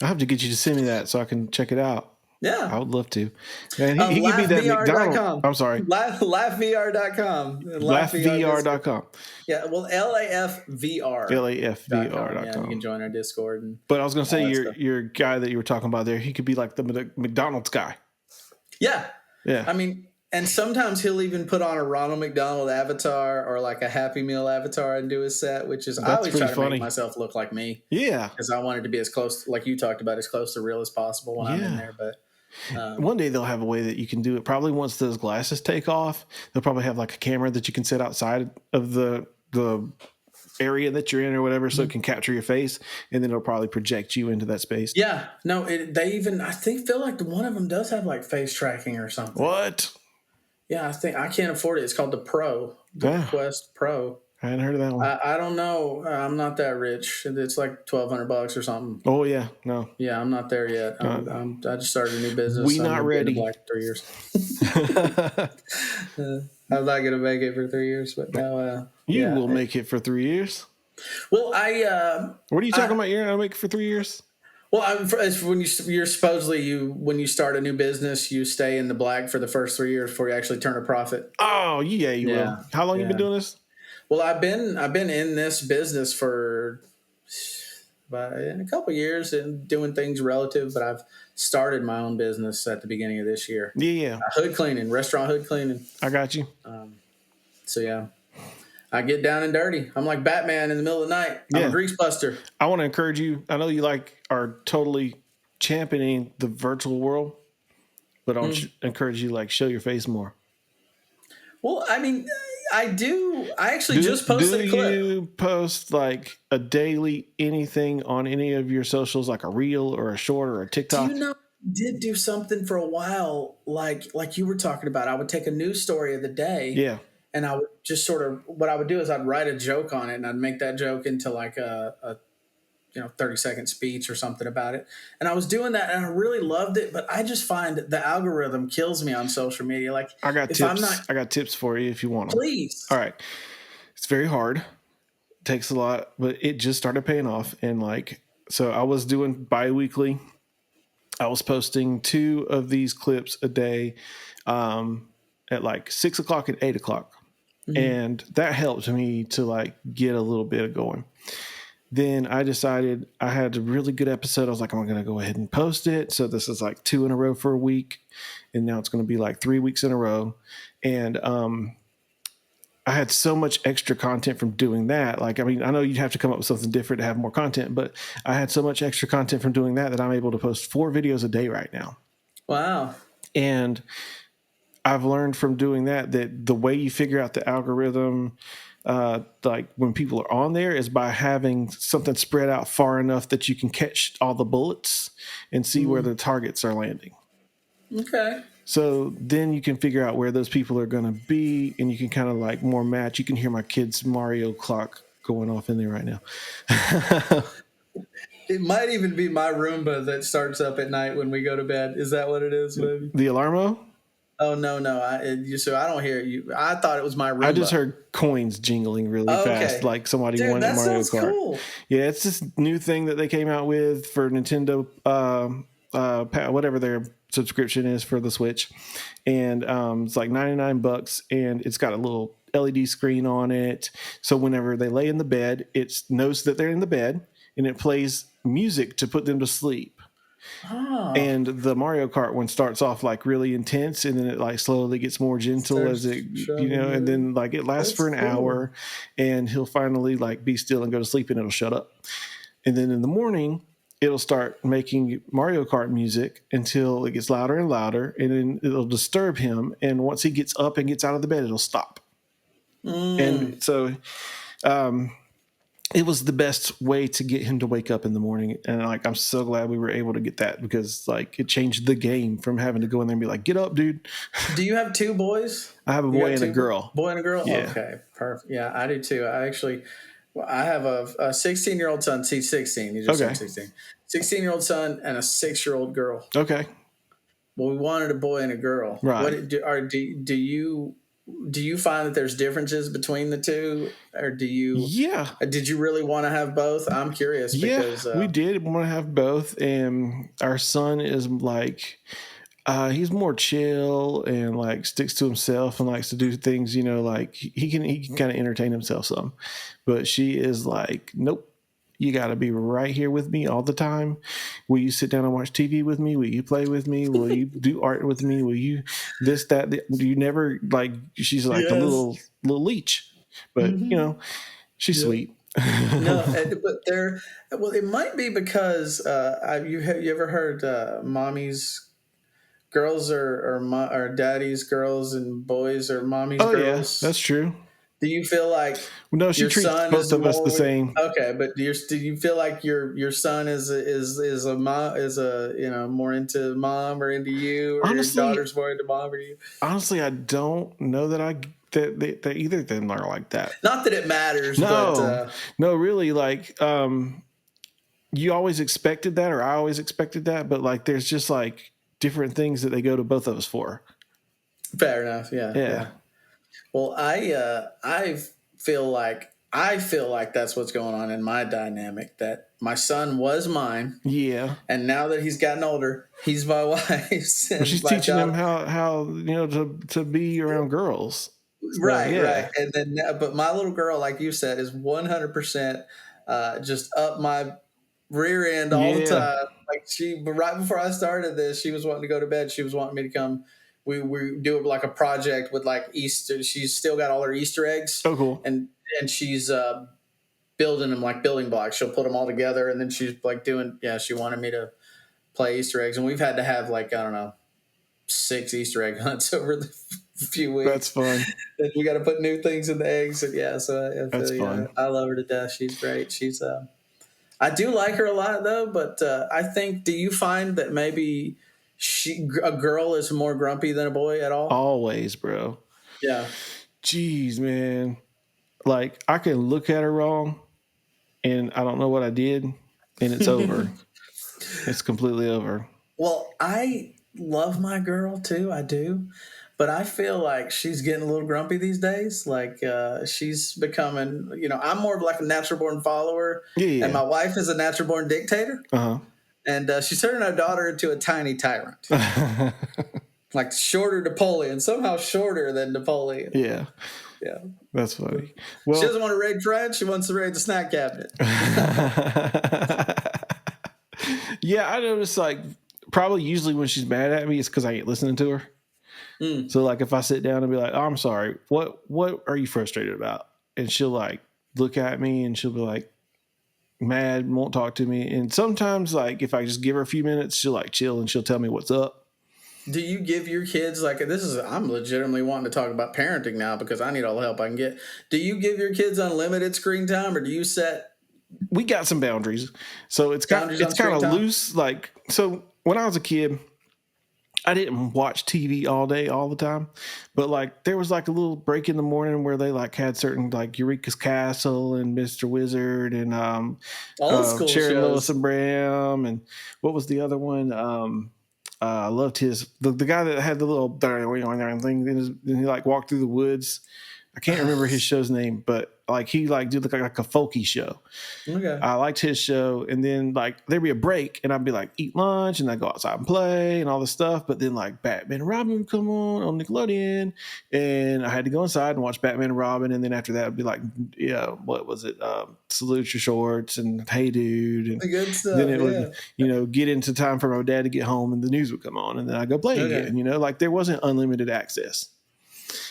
I have to get you to send me that so I can check it out. Yeah. I would love to. And he could be that McDonald's. I'm sorry. Laughvr.com. Laughvr.com. Yeah, well, LAFVR. LAFVR.com. Yeah, you can join our Discord. But I was going to say, your guy that you were talking about there, he could be like the McDonald's guy. Yeah. Yeah. I mean, and sometimes he'll even put on a Ronald McDonald avatar or like a Happy Meal avatar and do his set, which is, I always try to make myself look like me. Yeah. Because I wanted to be as close, like you talked about, as close to real as possible when I'm in there. But one day they'll have a way that you can do it. Probably once those glasses take off, they'll probably have like a camera that you can set outside of the area that you're in or whatever, so it can capture your face, and then it'll probably project you into that space. Yeah. No, I feel like one of them does have like face tracking or something. What? Yeah, I can't afford it. It's called the Quest Pro. I hadn't heard of that one. I don't know. I'm not that rich. It's like $1,200 or something. Oh yeah, no. Yeah, I'm not there yet. I just started a new business. We not ready. Like 3 years. I'm not gonna make it for 3 years, but now you will make it for 3 years. Well, what are you talking about? You're gonna make it for 3 years? Well, when you're supposedly when you start a new business, you stay in the black for the first 3 years before you actually turn a profit. Oh yeah, you will. How long you been doing this? Well, I've been in this business for in a couple of years and doing things relative, but I've started my own business at the beginning of this year. Yeah. Hood cleaning, restaurant hood cleaning. I got you. So yeah, I get down and dirty. I'm like Batman in the middle of the night. I'm a grease buster. I want to encourage you. I know you are totally championing the virtual world, but I want to encourage you show your face more. Well, I mean, I do. I actually just posted a clip. Do you post a daily anything on any of your socials, like a reel or a short or a TikTok? Do you know, I did do something for a while, like you were talking about. I would take a news story of the day. Yeah. And I would just what I would do is I'd write a joke on it, and I'd make that joke into like a 30-second speech or something about it. And I was doing that, and I really loved it. But I just find the algorithm kills me on social media. Like, I got tips. I got tips for you if you want them. Please. All right. It's very hard. It takes a lot, but it just started paying off. And so I was doing bi-weekly. I was posting 2 of these clips a day at 6 o'clock and 8 o'clock. Mm-hmm. And that helped me to get a little bit of going. Then I decided I had a really good episode. I was like, I'm going to go ahead and post it. So this is 2 in a row for a week. And now it's going to be 3 weeks in a row. And I had so much extra content from doing that. I know you'd have to come up with something different to have more content, but I had so much extra content from doing that I'm able to post 4 videos a day right now. Wow. And I've learned from doing that the way you figure out the algorithm, when people are on there, is by having something spread out far enough that you can catch all the bullets and see where the targets are landing. Okay. So then you can figure out where those people are going to be, and you can kind of more match. You can hear my kid's Mario clock going off in there right now. It might even be my Roomba that starts up at night when we go to bed. Is that what it is, maybe? The Alarmo? Oh, no. So I don't hear you. I thought it was my Roomba. I just heard coins jingling really fast, like somebody won at Mario Kart. Cool. Yeah, it's this new thing that they came out with for Nintendo, whatever their subscription is for the Switch. And it's $99, and it's got a little LED screen on it. So whenever they lay in the bed, it knows that they're in the bed, and it plays music to put them to sleep. Oh. And the Mario Kart one starts off really intense, and then it slowly gets more gentle as it, and then it lasts for an hour, and he'll finally be still and go to sleep, and it'll shut up. And then in the morning, it'll start making Mario Kart music until it gets louder and louder, and then it'll disturb him. And once he gets up and gets out of the bed, it'll stop. And so it was the best way to get him to wake up in the morning. And like, I'm so glad we were able to get that, because like it changed the game from having to go in there and be like, get up, dude. Do you have two boys? I have a boy and a girl. Boy and a girl? Yeah. Okay, perfect. Yeah, I do too. I have a 16-year-old son. He's 16. He's just turned 16. 16-year-old son and a 6-year-old girl. Okay. Well, we wanted a boy and a girl. Right. Do you find that there's differences between the two, or do you? Yeah. Did you really want to have both? I'm curious. Because, we did want to have both, and our son is like, he's more chill and like sticks to himself and likes to do things, you know, like he can kind of entertain himself some. But she is like, nope. You got to be right here with me all the time. Will you sit down and watch TV with me? Will you play with me? Will you do art with me? Will you this, that? Do you never like, she's like a little leech, but you know, she's sweet. No, but it might be because you ever heard mommy's girls or daddy's girls and boys are mommy's girls? Yeah, that's true. Do you feel like she treats both of us the same? Okay, but do you feel like your son is more into mom or into you, or honestly, your daughter's more into mom or you? Honestly, I don't know that that either of them are like that. Not that it matters. No, no, really. Like, you always expected that, or I always expected that, but like, there's just like different things that they go to both of us for. Fair enough. Yeah. Well, I feel like that's what's going on in my dynamic. That my son was mine. Yeah. And now that he's gotten older, he's my wife's. Well, she's teaching him how to be around girls. Right. And then, but my little girl, like you said, is 100% just up my rear end all the time. Like right before I started this, she was wanting to go to bed. She was wanting me to come. We do like a project with like Easter. She's still got all her Easter eggs. Oh, cool. And she's building them like building blocks. She'll put them all together, and then she's like she wanted me to play Easter eggs. And we've had to have like, I don't know, 6 Easter egg hunts over the few weeks. That's fun. And we got to put new things in the eggs. And so that's fun. I love her to death. She's great. She's I do like her a lot though, but I think, do you find that maybe a girl is more grumpy than a boy at all? Always, bro. Yeah. Jeez, man. Like, I can look at her wrong and I don't know what I did, and it's over. It's completely over. Well, I love my girl too. I do. But I feel like she's getting a little grumpy these days. Like, she's becoming, I'm more of like a natural born follower. Yeah. And my wife is a natural born dictator. Uh-huh. And she's turning our daughter into a tiny tyrant. Like shorter Napoleon, somehow shorter than Napoleon. Yeah. Yeah. That's funny. Well, she doesn't want to raid friends. She wants to raid the snack cabinet. Yeah, I notice like probably usually when she's mad at me, it's because I ain't listening to her. So like if I sit down and be like, oh, I'm sorry, what are you frustrated about? And she'll like look at me and she'll be like mad, won't talk to me. And sometimes like if I just give her a few minutes, she'll like chill and she'll tell me what's up. Do you give your kids I'm legitimately wanting to talk about parenting now because I need all the help I can get. Do you give your kids unlimited screen time, or do you set? We got some boundaries. So it's kind of loose. Like, so when I was a kid, I didn't watch TV all day, all the time, but like there was like a little break in the morning where they like had certain like Eureka's Castle and Mr. Wizard and Sharon Lois and Bram, and what was the other one? I loved the guy that had the little thing, and he like walked through the woods. I can't remember his show's name, but like he like did like a folky show. Okay. I liked his show, and then like there'd be a break, and I'd be like eat lunch, and I'd go outside and play and all this stuff. But then like Batman and Robin would come on Nickelodeon, and I had to go inside and watch Batman and Robin, and then after that, it'd be like, what was it? Salute Your Shorts and Hey Dude, and the good stuff. Then it would get into time for my dad to get home, and the news would come on, and then I'd go play again. Like there wasn't unlimited access,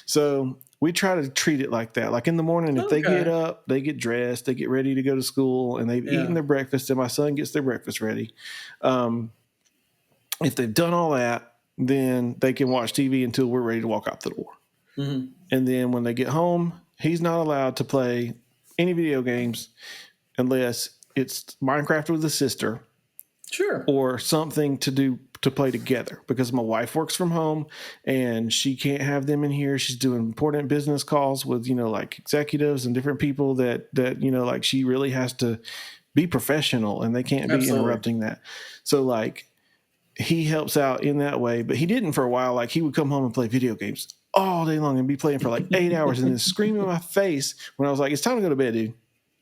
so. we try to treat it like that. Like in the morning, if they get up, they get dressed, they get ready to go to school, and they've eaten their breakfast, and my son gets their breakfast ready. If they've done all that, then they can watch TV until we're ready to walk out the door. Mm-hmm. And then when they get home, he's not allowed to play any video games unless it's Minecraft with his sister. Sure. Or something to play together, because my wife works from home and she can't have them in here. She's doing important business calls with, like executives and different people that, like she really has to be professional and they can't be interrupting that. So like he helps out in that way, but he didn't for a while. Like he would come home and play video games all day long and be playing for like 8 hours and then scream in my face when I was like, it's time to go to bed, dude.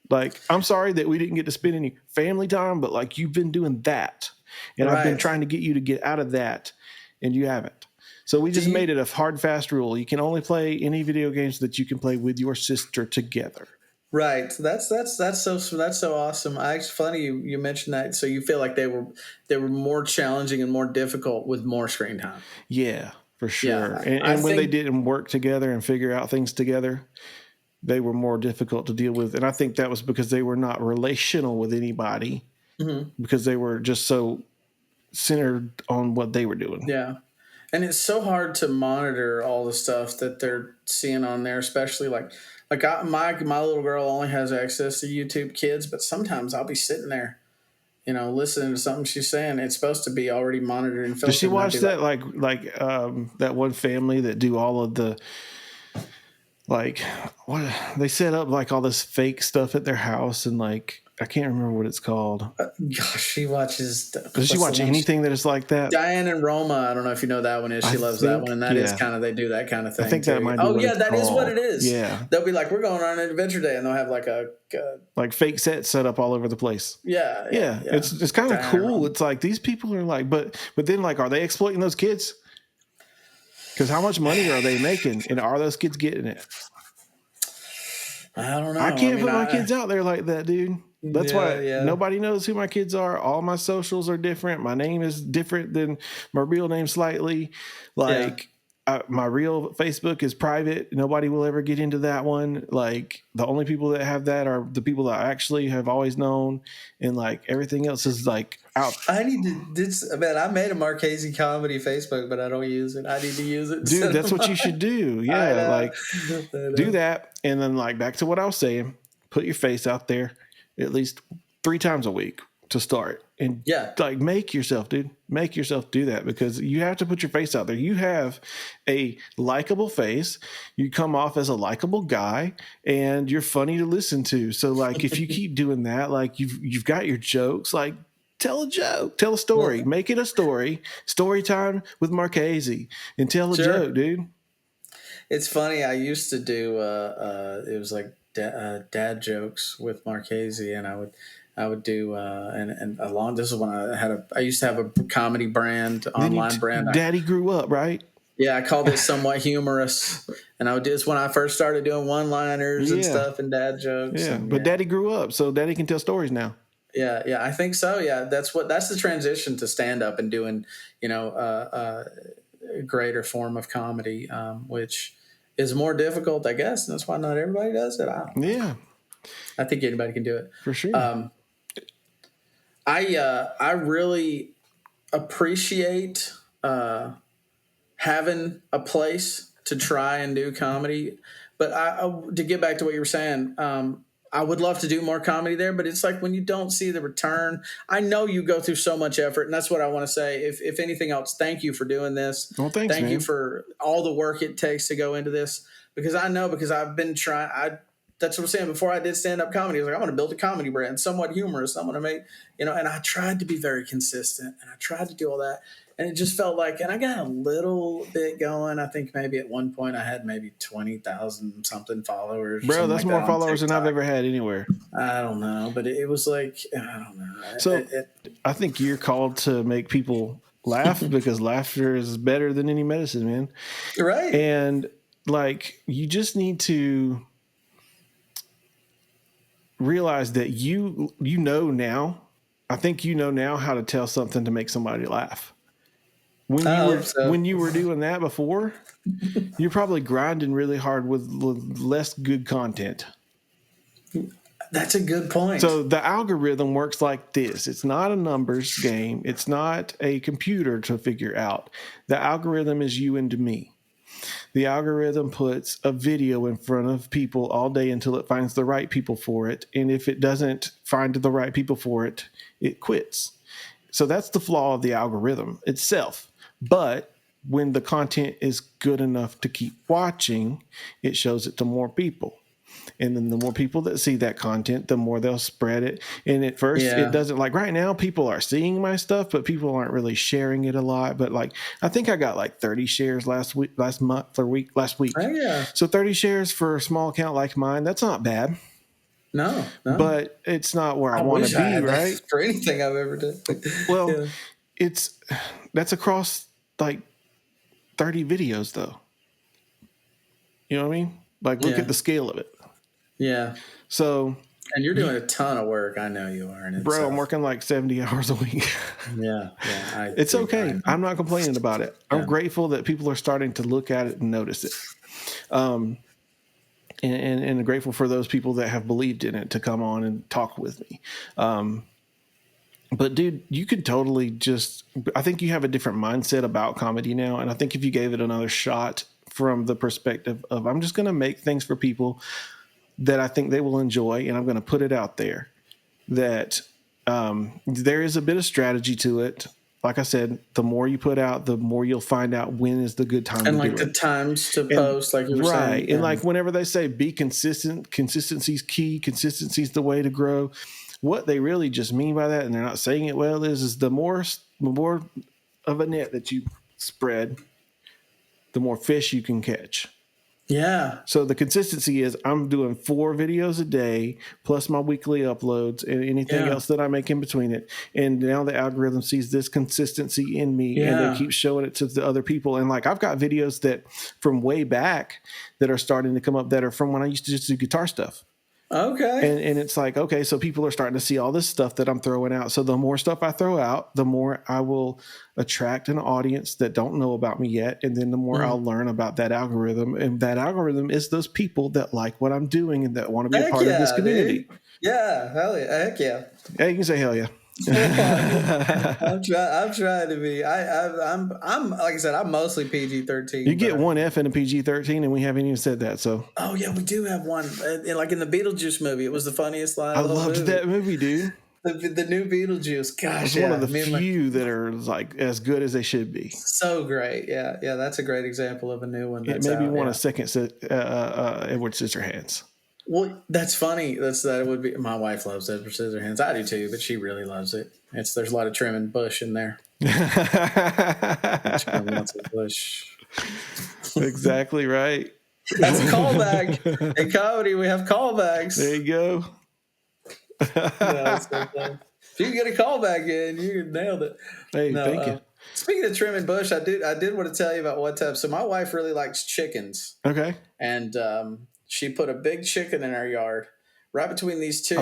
Like, I'm sorry that we didn't get to spend any family time, but like you've been doing that. And I've been trying to get you to get out of that and you haven't. So we just made it a hard, fast rule. You can only play any video games that you can play with your sister together. Right. That's so awesome. It's funny you mentioned that. So you feel like they were more challenging and more difficult with more screen time. Yeah, for sure. Yeah, and when they didn't work together and figure out things together, they were more difficult to deal with. And I think that was because they were not relational with anybody, because they were just so centered on what they were doing. Yeah. And it's so hard to monitor all the stuff that they're seeing on there, especially my little girl only has access to YouTube Kids, but sometimes I'll be sitting there, listening to something she's saying. It's supposed to be already monitored and filtered. Does she watch that like that one family that do all of the like what they set up like all this fake stuff at their house and like I can't remember what it's called. Gosh, she watches. Does she watch anything that is like that? Diane and Roma. I don't know if you know that one is. She loves that one, and that is kind of they do that kind of thing. I think that might be. Oh yeah, that is what it is. Yeah, they'll be like, we're going on an adventure day, and they'll have like a like fake sets set up all over the place. Yeah. It's kind of cool. It's like these people are like, but then like, are they exploiting those kids? Because how much money are they making, and are those kids getting it? I don't know. I can't put my kids out there like that, dude. That's why nobody knows who my kids are. All my socials are different. My name is different than my real name slightly. Like my real Facebook is private. Nobody will ever get into that one. Like the only people that have that are the people that I actually have always known. And like everything else is like out. I need to, man, I made a Markazie comedy Facebook, but I don't use it. I need to use it. Dude, that's what you should do. Yeah. Like do that. And then like back to what I was saying, put your face out there at least 3 times a week to start. And like make yourself do that, because you have to put your face out there. You have a likable face. You come off as a likable guy and you're funny to listen to. So like, if you keep doing that, like you've got your jokes, like tell a joke, tell a story, make it a story time with Markazie and tell a joke, dude. It's funny. I used to do, it was like dad jokes with Markazie, and I would do this is when I used to have a comedy brand, online brand. Daddy grew up, right? Yeah, I called it Somewhat Humorous, and I would do this when I first started doing one-liners and stuff and dad jokes. Yeah, but Daddy grew up, so Daddy can tell stories now. Yeah, I think so. Yeah, that's the transition to stand up and doing, a greater form of comedy, which is more difficult, I guess, and that's why not everybody does it. I think anybody can do it for sure. I really appreciate having a place to try and do comedy, but to get back to what you were saying, I would love to do more comedy there, but it's like when you don't see the return. I know you go through so much effort, and that's what I want to say. If anything else, thank you for doing this. Well, thanks, thank you for all the work it takes to go into this, because I've been trying. That's what I'm saying. Before I did stand-up comedy, I was like, I'm going to build a comedy brand, somewhat humorous. I'm going to make, and I tried to be very consistent, and I tried to do all that. And it just felt like, and I got a little bit going. I think maybe at one point I had maybe 20,000 something followers. Bro, that's more followers than I've ever had anywhere. I don't know, but it was like, I don't know. So I think you're called to make people laugh because laughter is better than any medicine, man. Right. And like, you just need to realize that you know now, I think you know now how to tell something to make somebody laugh. when you were doing that before, you're probably grinding really hard with less good content. That's a good point. So the algorithm works like this. It's not a numbers game. It's not a computer to figure out. The algorithm is you and me. The algorithm puts a video in front of people all day until it finds the right people for it. And if it doesn't find the right people for it, it quits. So that's the flaw of the algorithm itself. But when the content is good enough to keep watching, it shows it to more people. And then the more people that see that content, the more they'll spread it. And at first, it doesn't, like right now, people are seeing my stuff, but people aren't really sharing it a lot. But like, I think I got like 30 shares last week. Oh, yeah. So 30 shares for a small account like mine, that's not bad. No. But it's not where I want to be, right? For anything I've ever done. Well, that's across like 30 videos, though. You know what I mean? Like, look at the scale of it. Yeah. So. And you're doing a ton of work. I know you are. Bro, I'm working like 70 hours a week. Yeah. It's okay. I'm not complaining about it. I'm grateful that people are starting to look at it and notice it. And grateful for those people that have believed in it to come on and talk with me. But dude, you could totally I think you have a different mindset about comedy now. And I think if you gave it another shot from the perspective of, I'm just going to make things for people that I think they will enjoy, and I'm going to put it out there, that there is a bit of strategy to it. Like I said, the more you put out, the more you'll find out when is the good time to do it. And like the times to post, like you were saying. Right. And like whenever they say be consistent, consistency's key, consistency's the way to grow. What they really just mean by that, and they're not saying it well, is the more of a net that you spread, the more fish you can catch. Yeah. So the consistency is I'm doing 4 videos a day plus my weekly uploads and anything else that I make in between it. And now the algorithm sees this consistency in me and they keep showing it to the other people. And like I've got videos that from way back that are starting to come up that are from when I used to just do guitar stuff. Okay. And it's like, okay, so people are starting to see all this stuff that I'm throwing out. So the more stuff I throw out, the more I will attract an audience that don't know about me yet. And then the more I'll learn about that algorithm. And that algorithm is those people that like what I'm doing and that want to be a part of this community. Dude. Yeah. Hell yeah. Heck yeah. Yeah, you can say hell yeah. I'm trying to be. I'm like I said, I'm mostly PG-13. You get one F in a PG-13, and we haven't even said that. So. Oh yeah, we do have one. Like in the Beetlejuice movie, it was the funniest line. I loved that movie, dude. The new Beetlejuice. Gosh, it's one of the few that are like as good as they should be. So great, yeah. That's a great example of a new one. It made me want a second Edward Scissorhands. Well, that's funny. That would be. My wife loves Edward Scissorhands. I do too, but she really loves it. There's a lot of trimming bush in there. Lots of bush. Exactly right. That's a callback. In comedy, we have callbacks. There you go. If you can get a callback in, you nailed it. Hey, thank you. Speaking of trimming bush, I did want to tell you about one time. So my wife really likes chickens. Okay. And she put a big chicken in our yard, right between these two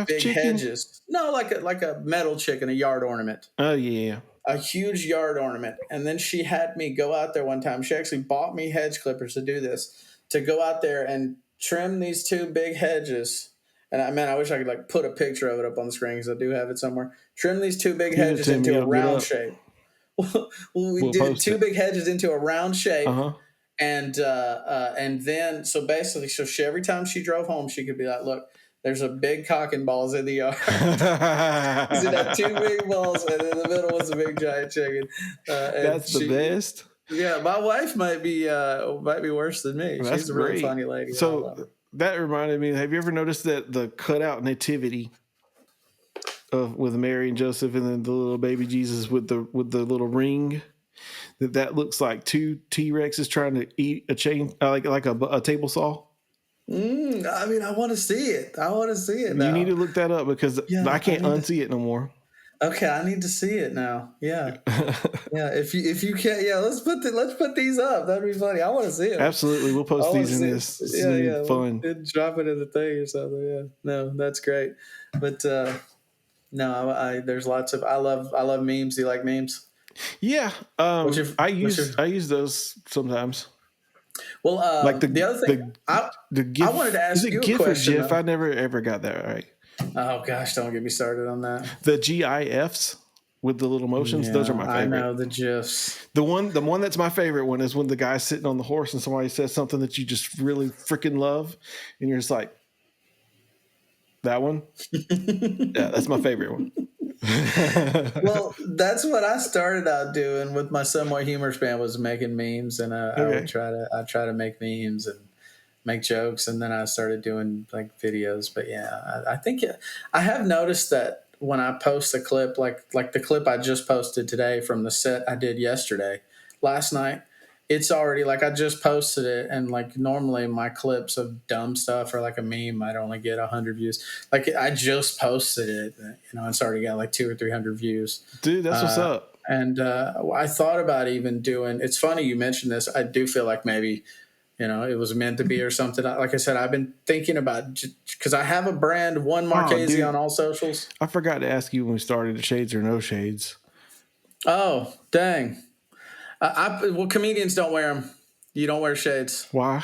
big hedges. No, like a metal chicken, a yard ornament. Oh yeah. A huge yard ornament. And then she had me go out there one time. She actually bought me hedge clippers to do this, to go out there and trim these 2 big hedges. And I wish I could like put a picture of it up on the screen because I do have it somewhere. Trim these 2 big hedges into a round shape. We did 2 big hedges into a round shape. Uh-huh. And then, so basically, every time she drove home, she could be like, look, there's a big cock and balls in the yard. Because it had 2 big balls, and in the middle was a big giant chicken. That's the best. Yeah, my wife might be worse than me. That's She's a really funny lady. So that reminded me, have you ever noticed that the cutout nativity with Mary and Joseph and then the little baby Jesus with the little ring? That looks like 2 T-Rexes trying to eat a chain, like a table saw. I want to see it. Now. You need to look that up because I can't unsee it no more. Okay, I need to see it now. Yeah, yeah. If you can't, let's put these up. That'd be funny. I want to see it. Absolutely, we'll post these in this. This is gonna be fun. We'll drop it in the thing or something. Yeah, no, that's great. But no, there's lots of. I love memes. Do you like memes? Yeah, I use those sometimes. Well, like the other thing, the GIF, I wanted to ask you a GIF question. or GIF? I never ever got that right. Oh gosh, don't get me started on that. The GIFs with the little motions, those are my favorite. I know the GIFs. The one that's my favorite one is when the guy's sitting on the horse and somebody says something that you just really freaking love, and you're just like, that one. Yeah, that's my favorite one. Well, that's what I started out doing with my somewhat humorous band, was making memes, and I would try to make memes and make jokes, and then I started doing like videos. But yeah, I think I have noticed that when I post a clip, like the clip I just posted today from the set I did last night, it's already like I just posted it, and like normally my clips of dumb stuff or like a meme, I'd only get 100 views. Like I just posted it, it's already got like 200 or 300 views. Dude, that's what's up. And I thought about even doing. It's funny you mentioned this. I do feel like maybe it was meant to be or something. Like I said, I've been thinking about, because I have a brand, one Markazie on all socials. I forgot to ask you when we started, the shades or no shades. Oh, dang. Well, comedians don't wear them. You don't wear shades. Why?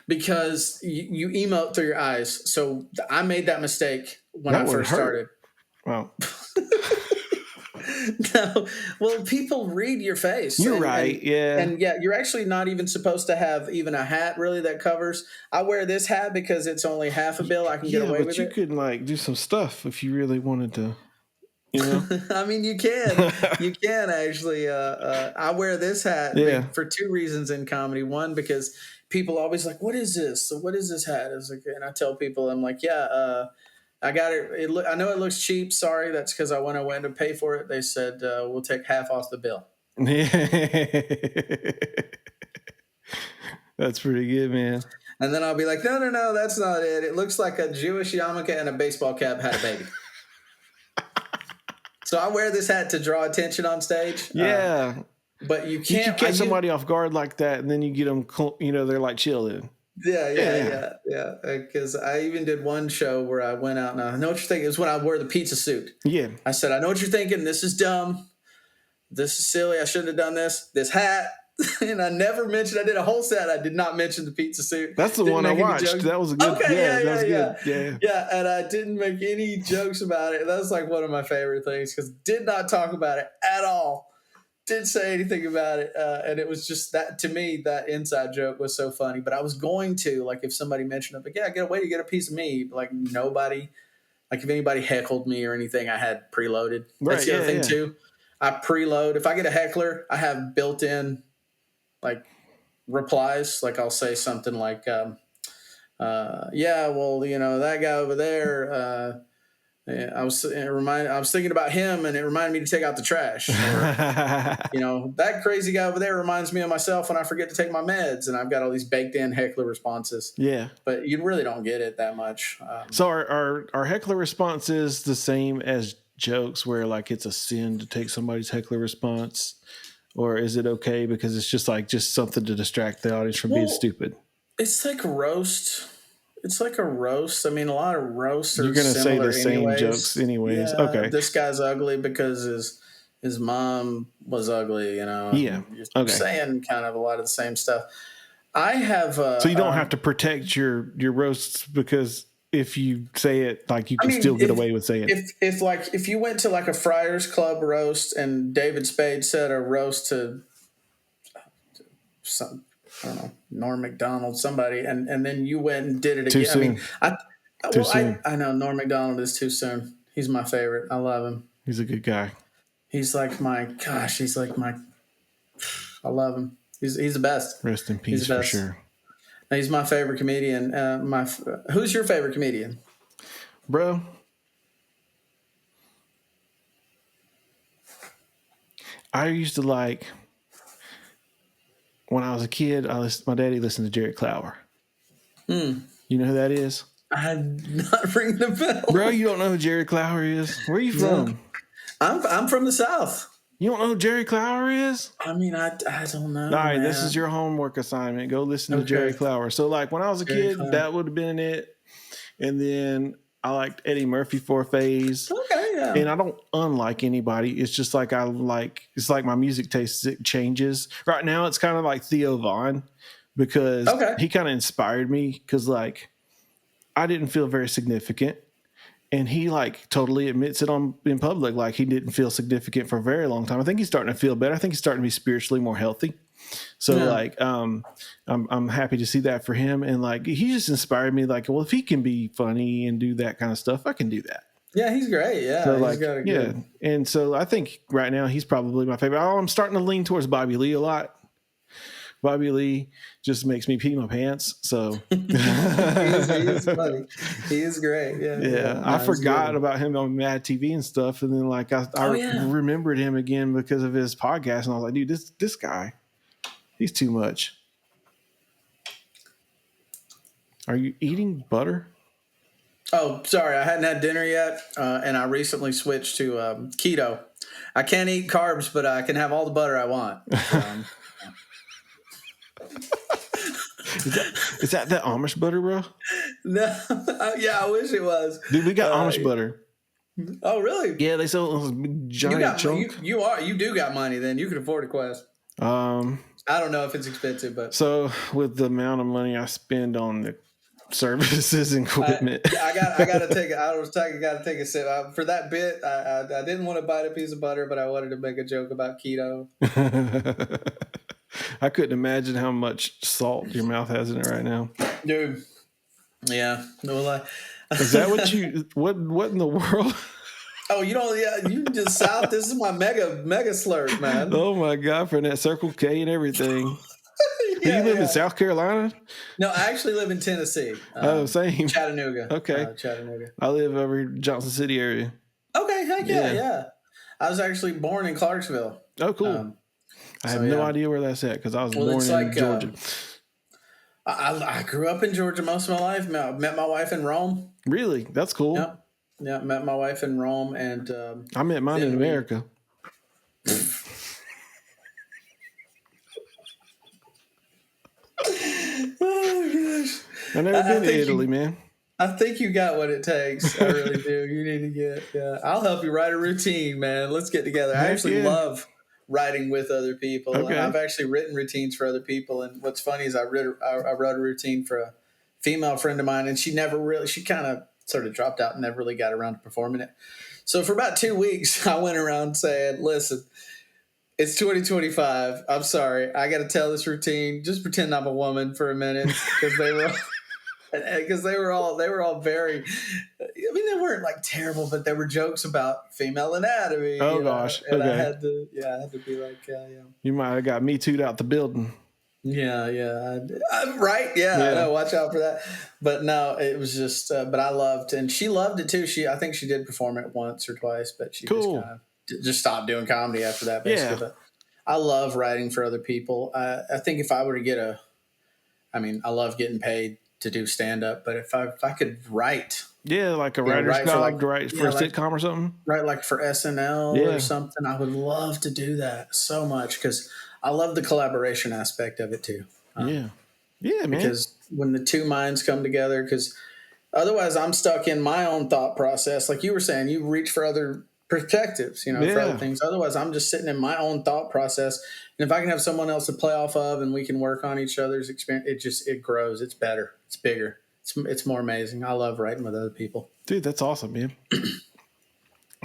Because you emote through your eyes. So I made that mistake when I first started. Wow. No, well, people read your face. You're right. Yeah. And yeah, you're actually not even supposed to have even a hat really that covers. I wear this hat because it's only half a bill. I can get away with it. But you could like do some stuff if you really wanted to. I mean, you can actually. I wear this hat for two reasons in comedy. One, because people always like, "What is this? So what is this hat?" And I tell people, I'm like, I got it. I know it looks cheap. Sorry, that's because when I went to pay for it, they said we'll take half off the bill. That's pretty good, man. And then I'll be like, no, that's not it. It looks like a Jewish yarmulke and a baseball cap had a baby. So I wear this hat to draw attention on stage. Yeah. But you can't. You catch somebody off guard like that, and then you get them, they're like chilling. Yeah. Because I even did one show where I went out, and I know what you're thinking. It was when I wore the pizza suit. Yeah. I said, I know what you're thinking. This is dumb. This is silly. I shouldn't have done this. This hat. And I never mentioned, I did a whole set. I did not mention the pizza suit. That's the one I watched. That was a good. Okay, that was good. Yeah, and I didn't make any jokes about it. That was like one of my favorite things, because did not talk about it at all. Didn't say anything about it. And it was just that, to me, that inside joke was so funny. But I was going to, like, if somebody mentioned it, like, get a way to get a piece of me. Like, nobody, like, if anybody heckled me or anything, I had preloaded. That's the other thing, too. I preload. If I get a heckler, I have built-in, like, replies. Like, I'll say something like, that guy over there, I was thinking about him, and it reminded me to take out the trash. Or, that crazy guy over there reminds me of myself when I forget to take my meds, and I've got all these baked in heckler responses. Yeah, but you really don't get it that much. So are heckler responses the same as jokes, where like it's a sin to take somebody's heckler response, or is it okay because it's just something to distract the audience from being stupid? It's like roast. It's like a roast. I mean, a lot of roasts are similar. You're going to say the anyways. Same jokes anyways. Yeah, okay. This guy's ugly because his mom was ugly, Yeah. You're saying kind of a lot of the same stuff. I have. So you don't have to protect your roasts, because if you say it, like, you can still get away with saying it. If you went to like a Friars Club roast and David Spade said a roast to some, I don't know, Norm Macdonald, somebody, and then you went and did it again. Too soon. I know Norm Macdonald is too soon. He's my favorite. I love him. He's a good guy. He's like I love him. He's the best. Rest in peace for sure. He's my favorite comedian. Who's your favorite comedian? Bro, I used to like, when I was a kid, my daddy listened to Jerry Clower. You know who that is? I'm not ringing the bell. Bro, you don't know who Jerry Clower is? Where are you from? I'm from the South. You don't know who Jerry Clower is? I mean, I don't know. All right, this is your homework assignment. Go listen to Jerry Clower. So, like, when I was a kid, that would have been it. And then I liked Eddie Murphy for a phase. Okay. yeah. And I don't unlike anybody. It's just like it's like my music taste, it changes. Right now it's kind of like Theo Von, because he kind of inspired me, because like I didn't feel very significant. And he like totally admits it in public. Like he didn't feel significant for a very long time. I think he's starting to feel better. I think he's starting to be spiritually more healthy. So like, I'm happy to see that for him. And like, he just inspired me, like, well, if he can be funny and do that kind of stuff, I can do that. Yeah, he's great. Yeah. So like, And so I think right now he's probably my favorite. I'm starting to lean towards Bobby Lee a lot. Bobby Lee just makes me pee my pants. So he is funny. He is great. Yeah. No, I forgot about him on Mad TV and stuff. And then like, I remembered him again because of his podcast. And I was like, dude, this guy, he's too much. Are you eating butter? Oh, sorry. I hadn't had dinner yet. And I recently switched to keto. I can't eat carbs, but I can have all the butter I want. Is that Amish butter, bro? No. Yeah, I wish it was. Dude, we got Amish butter. Oh, really? Yeah, they sell those giant chunks. You do got money then. You can afford a Quest. I don't know if it's expensive, but. So with the amount of money I spend on the services and equipment. I got to take a sip. For that bit, I didn't want to bite a piece of butter, but I wanted to make a joke about keto. I couldn't imagine how much salt your mouth has in it right now. Dude. Yeah. No, is that what what in the world? Oh, you just South. This is my mega slurp, man. Oh my God, for that Circle K and everything. Do you live in South Carolina? No, I actually live in Tennessee. Same. Chattanooga. Okay. Chattanooga. I live over Johnson City area. Okay, heck yeah. I was actually born in Clarksville. Oh, cool. I have no idea where that's at, because I was born in Georgia. I grew up in Georgia most of my life. Met my wife in Rome. Really? That's cool. Yeah, met my wife in Rome, and I met mine in America. Oh gosh! I've never been to Italy, man. I think you got what it takes. I really do. You need to get. Yeah, I'll help you write a routine, man. Let's get together. I actually love writing with other people. Okay. I've actually written routines for other people, and what's funny is I wrote a routine for a female friend of mine, and she kind of sort of dropped out and never really got around to performing it. So for about 2 weeks, I went around saying, "Listen, it's 2025. I'm sorry, I got to tell this routine. Just pretend I'm a woman for a minute," because they were all very. I mean, they weren't like terrible, but they were jokes about female anatomy. Oh gosh! And okay. I had to be like, You might have got me too'd out the building. Yeah. Right. Yeah. I know, watch out for that. But no, it was just. But I loved, and she loved it too. I think she did perform it once or twice, but she just kind of just stopped doing comedy after that. Basically. Yeah. But I love writing for other people. I think if I were to get I love getting paid to do stand up, but if I could write. Yeah, like a writer's job to write for a sitcom or something. Right, like for SNL or something. I would love to do that so much, because I love the collaboration aspect of it too. Yeah, man. Because when the two minds come together, because otherwise I'm stuck in my own thought process. Like you were saying, you reach for other perspectives, for other things. Otherwise, I'm just sitting in my own thought process. And if I can have someone else to play off of, and we can work on each other's experience, it grows. It's better. It's bigger. It's more amazing. I love writing with other people. Dude, that's awesome, man.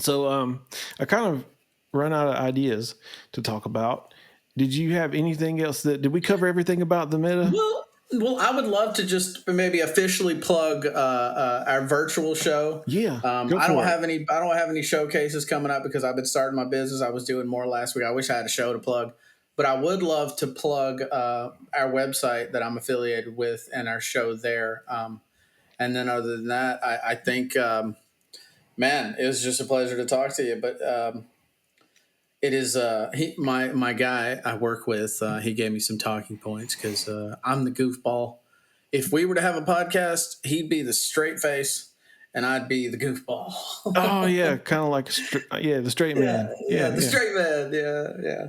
So I kind of run out of ideas to talk about. Did you have anything else did we cover everything about the meta? Well, I would love to just maybe officially plug our virtual show. Yeah. I don't have any showcases coming up because I've been starting my business. I was doing more last week. I wish I had a show to plug. But I would love to plug our website that I'm affiliated with and our show there. And then other than that, I think, man, it was just a pleasure to talk to you. But it is my guy I work with. He gave me some talking points because I'm the goofball. If we were to have a podcast, he'd be the straight face and I'd be the goofball. Oh, yeah. Kind of like, the straight man. Yeah, straight man. Yeah.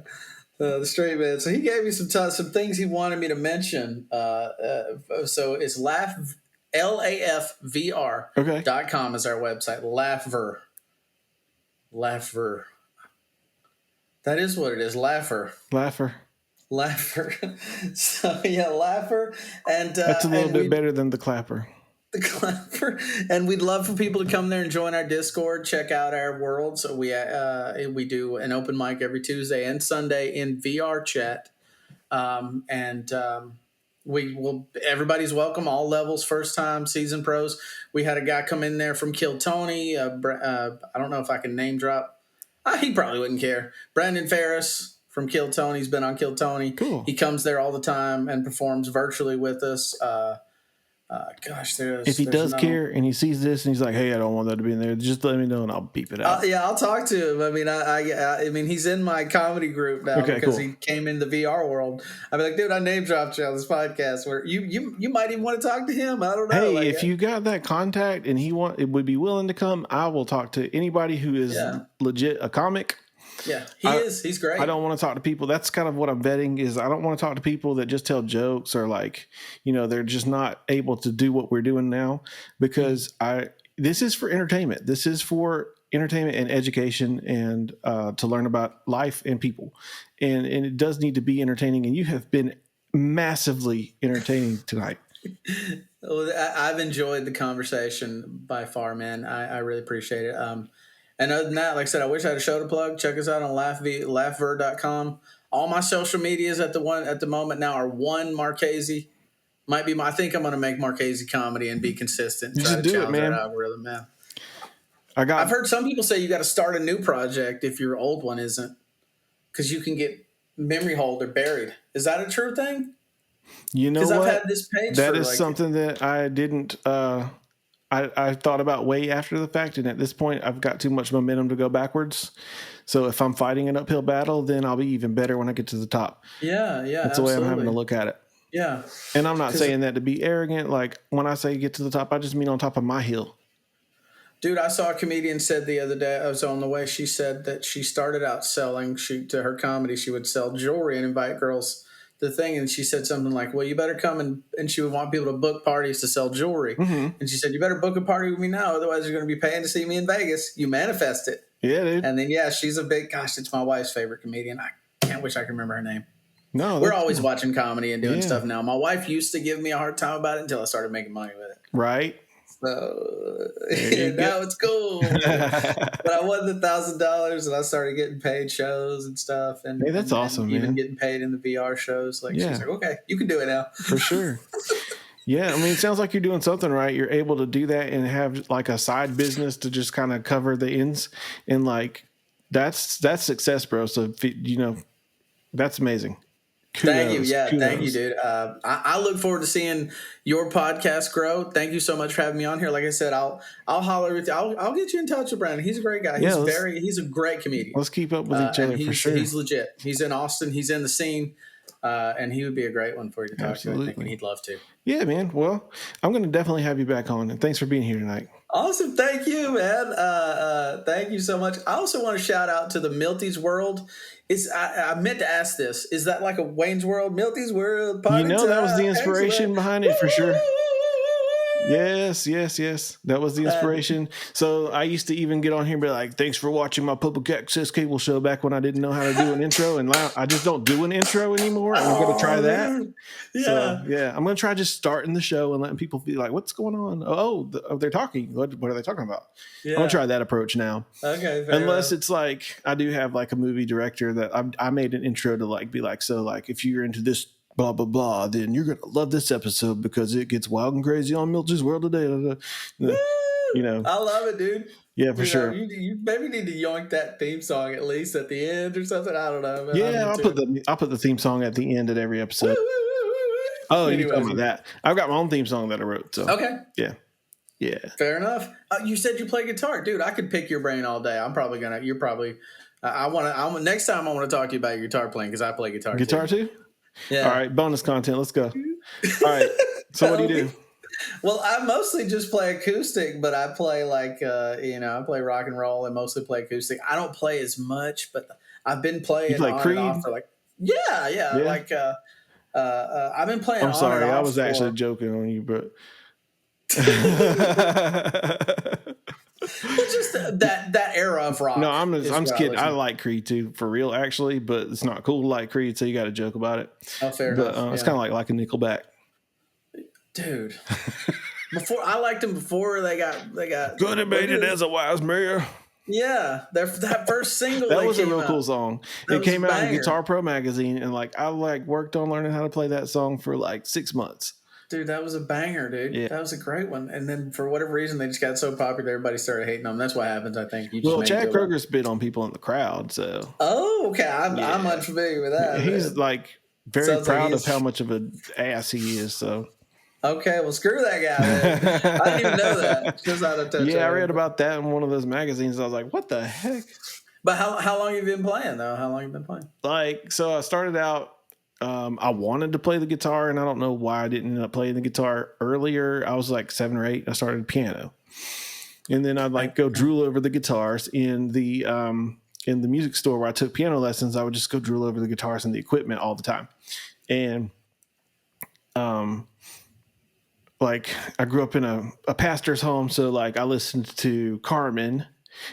The straight man. So he gave me some things he wanted me to mention. So it's LAFVR.com is our website. Laughver. Laugher. That is what it is. Laugher. So yeah, Laugher, and that's a little bit better than the Clapper. The Clapper, and we'd love for people to come there and join our Discord, check out our world. So we do an open mic every Tuesday and Sunday in VR chat, we will. Everybody's welcome, all levels, first time, seasoned pros. We had a guy come in there from Kill Tony. I don't know if I can name drop. He probably wouldn't care. Brandon Ferris from Kill Tony. He's been on Kill Tony. Cool. He comes there all the time and performs virtually with us. If he does care and he sees this and he's like, "Hey, I don't want that to be in there," just let me know and I'll beep it out. Yeah, I'll talk to him. I mean, I mean, he's in my comedy group now because he came in the VR world. I'd be like, dude, I name dropped you on this podcast. Where you might even want to talk to him. I don't know. Hey, if you got that contact and would be willing to come, I will talk to anybody who is legit a comic. Yeah, he's great. I don't want to talk to people. That's kind of what I'm vetting is I don't want to talk to people that just tell jokes or like, they're just not able to do what we're doing now because this is for entertainment. This is for entertainment and education and to learn about life and people. And it does need to be entertaining. And you have been massively entertaining tonight. Well, I've enjoyed the conversation by far, man. I really appreciate it. And other than that, like I said, I wish I had a show to plug. Check us out on laughver.com. All my social medias at the moment now are one Markazie. I think I'm going to make Markazie comedy and be consistent. Try to do it, man. That algorithm, man. I've heard some people say you got to start a new project if your old one isn't, because you can get memory hold or buried. Is that a true thing? You know what? Because I've had this page. That is something that I didn't. I thought about way after the fact, and at this point, I've got too much momentum to go backwards. So if I'm fighting an uphill battle, then I'll be even better when I get to the top. Yeah, that's the way I'm having to look at it. Yeah, and I'm not saying that to be arrogant. Like when I say get to the top, I just mean on top of my hill. Dude, I saw a comedian said the other day, I was on the way, she said that she started out selling, to her comedy, she would sell jewelry and invite girls to the thing. And she said something like, well, you better come and she would want people to book parties to sell jewelry. Mm-hmm. And she said, you better book a party with me now. Otherwise you're going to be paying to see me in Vegas. You manifest it. Yeah, dude. And then, she's it's my wife's favorite comedian. I can't wish I could remember her name. No, we're always watching comedy and doing stuff now. My wife used to give me a hard time about it until I started making money with it. Right. So now it's cool. But I won the $1,000 and I started getting paid shows and stuff. And that's awesome, even man. Getting paid in the VR shows. She's like, okay, you can do it now. For sure. Yeah, I mean, it sounds like you're doing something right. You're able to do that and have like a side business to just kind of cover the ends, and like that's success, bro. So that's amazing. Thank you. Yeah, thank you, dude. I look forward to seeing your podcast grow. Thank you so much for having me on here. Like I said, I'll holler with you. I'll get you in touch with Brandon. He's a great guy. He's a great comedian. Let's keep up with each other for sure. He's legit. He's in Austin. He's in the scene. And he would be a great one for you to talk to. I think, and he'd love to. Yeah, man. Well, I'm going to definitely have you back on. And thanks for being here tonight. Awesome. Thank you, man. Thank you so much. I also want to shout out to the Milty's World. I meant to ask this. Is that like a Wayne's World, Milty's World? That was the inspiration behind it for sure. Yes. That was the inspiration. So I used to even get on here and be like, thanks for watching my public access cable show back when I didn't know how to do an intro. And I just don't do an intro anymore. I'm going to try that. Yeah. So, I'm going to try just starting the show and letting people be like, what's going on? Oh, they're talking. What are they talking about? Yeah. I'm going to try that approach now. Okay. Unless it's like, I do have like a movie director that I made an intro to like, be like, so like, if you're into this blah blah blah, then you're gonna love this episode because it gets wild and crazy on Milty's World today. I love it, dude. Yeah, for sure. You maybe need to yoink that theme song at least at the end or something. I don't know. Yeah, I'll put the theme song at the end of every episode. Oh, you're talking about that? I've got my own theme song that I wrote. So okay, yeah. Fair enough. You said you play guitar, dude. I could pick your brain all day. I'm probably gonna. You're probably. Next time I want to talk to you about your guitar playing because I play guitar. Guitar too? Yeah. All right, bonus content. Let's go. All right. So what do you do? Well, I mostly just play acoustic, but I play I play rock and roll and mostly play acoustic. I don't play as much, but I've been playing you play on Creed? and off for like I've been playing. I'm sorry, I was actually joking on you, but Well, just that era of rock. No, I'm just kidding. I like Creed too, for real, actually, but it's not cool to like Creed, so you got to joke about it. Oh, fair enough. It's kind of like a Nickelback, dude. Before I liked them before they got could have made it as a wise mayor. Yeah, that first single that was a real cool song. It came out in Guitar Pro magazine, and I worked on learning how to play that song for 6 months. Dude, that was a banger, dude. Yeah. That was a great one. And then for whatever reason, they just got so popular, everybody started hating them. That's what happens, I think. Chad Kroeger spit on people in the crowd, so. Oh, okay. I'm unfamiliar with that. He's very proud of how much of an ass he is, so. Okay, well, screw that guy, man. I didn't even know that. Just out of touch. Yeah, I read about that in one of those magazines. I was like, what the heck? But how long have you been playing, though? How long have you been playing? So I started out, I wanted to play the guitar, and I don't know why I didn't end up playing the guitar earlier. I was 7 or 8. I started piano. And then I'd go drool over the guitars in the music store where I took piano lessons. I would just go drool over the guitars and the equipment all the time. And, I grew up in a pastor's home, so I listened to Carmen,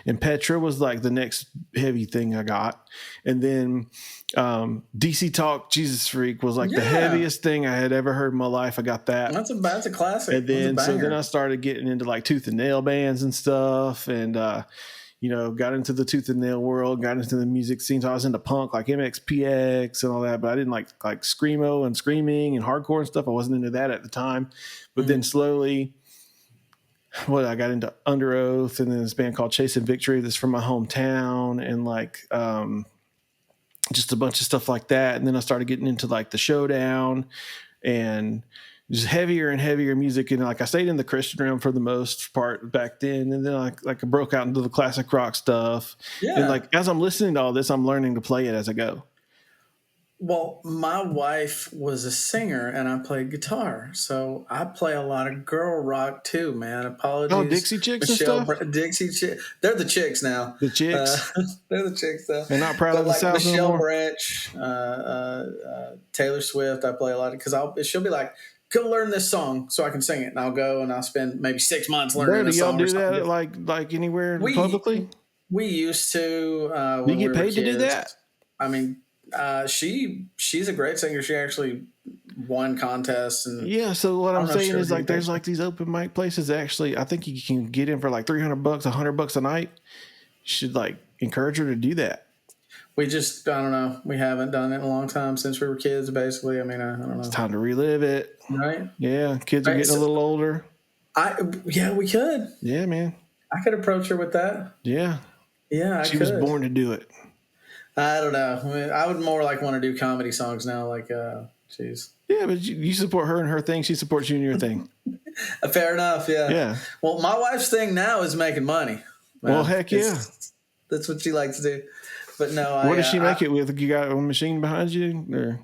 and Petra was the next heavy thing I got, and then DC Talk Jesus Freak was the heaviest thing I had ever heard in my life. I got that. That's a classic. And then then I started getting into Tooth and Nail bands and stuff, and got into the Tooth and Nail world, got into the music scene. So I was into punk, MXPX and all that, but I didn't like screamo and screaming and hardcore and stuff. I wasn't into that at the time. But then slowly, I got into Under Oath, and then this band called Chasing Victory that's from my hometown, and just a bunch of stuff like that. And then I started getting into the Showdown and just heavier and heavier music. And I stayed in the Christian realm for the most part back then. And then I broke out into the classic rock stuff. Yeah. And as I'm listening to all this, I'm learning to play it as I go. Well, my wife was a singer, and I played guitar, so I play a lot of girl rock too, man. Apologies. Oh, Dixie Chicks Michelle and stuff? Dixie Chicks. They're the chicks now. The chicks? They're the chicks now. They're not proud of the South Michelle anymore? Branch, Taylor Swift, I play a lot because she'll be like, go learn this song so I can sing it, and I'll go and I'll spend maybe 6 months learning the song. Do y'all do that anywhere publicly? We used to. Do you get paid to do that? I mean, she's a great singer. She actually won contests, and so what I'm saying is there's these open mic places. Actually, I think you can get in for $300, $100 a night. You should encourage her to do that. We just, I don't know. We haven't done it in a long time since we were kids, basically. I mean, I don't know. It's time to relive it. Right? Yeah. Kids are getting a little older. We could. Yeah, man. I could approach her with that. Yeah. Yeah, She was born to do it. I don't know. I mean, I would more want to do comedy songs now. Jeez. Yeah, but you support her and her thing. She supports you and your thing. Fair enough. Yeah. Yeah. Well, my wife's thing now is making money. Well, heck yeah. That's what she likes to do. But no, what does she make it with? You got a machine behind you, or?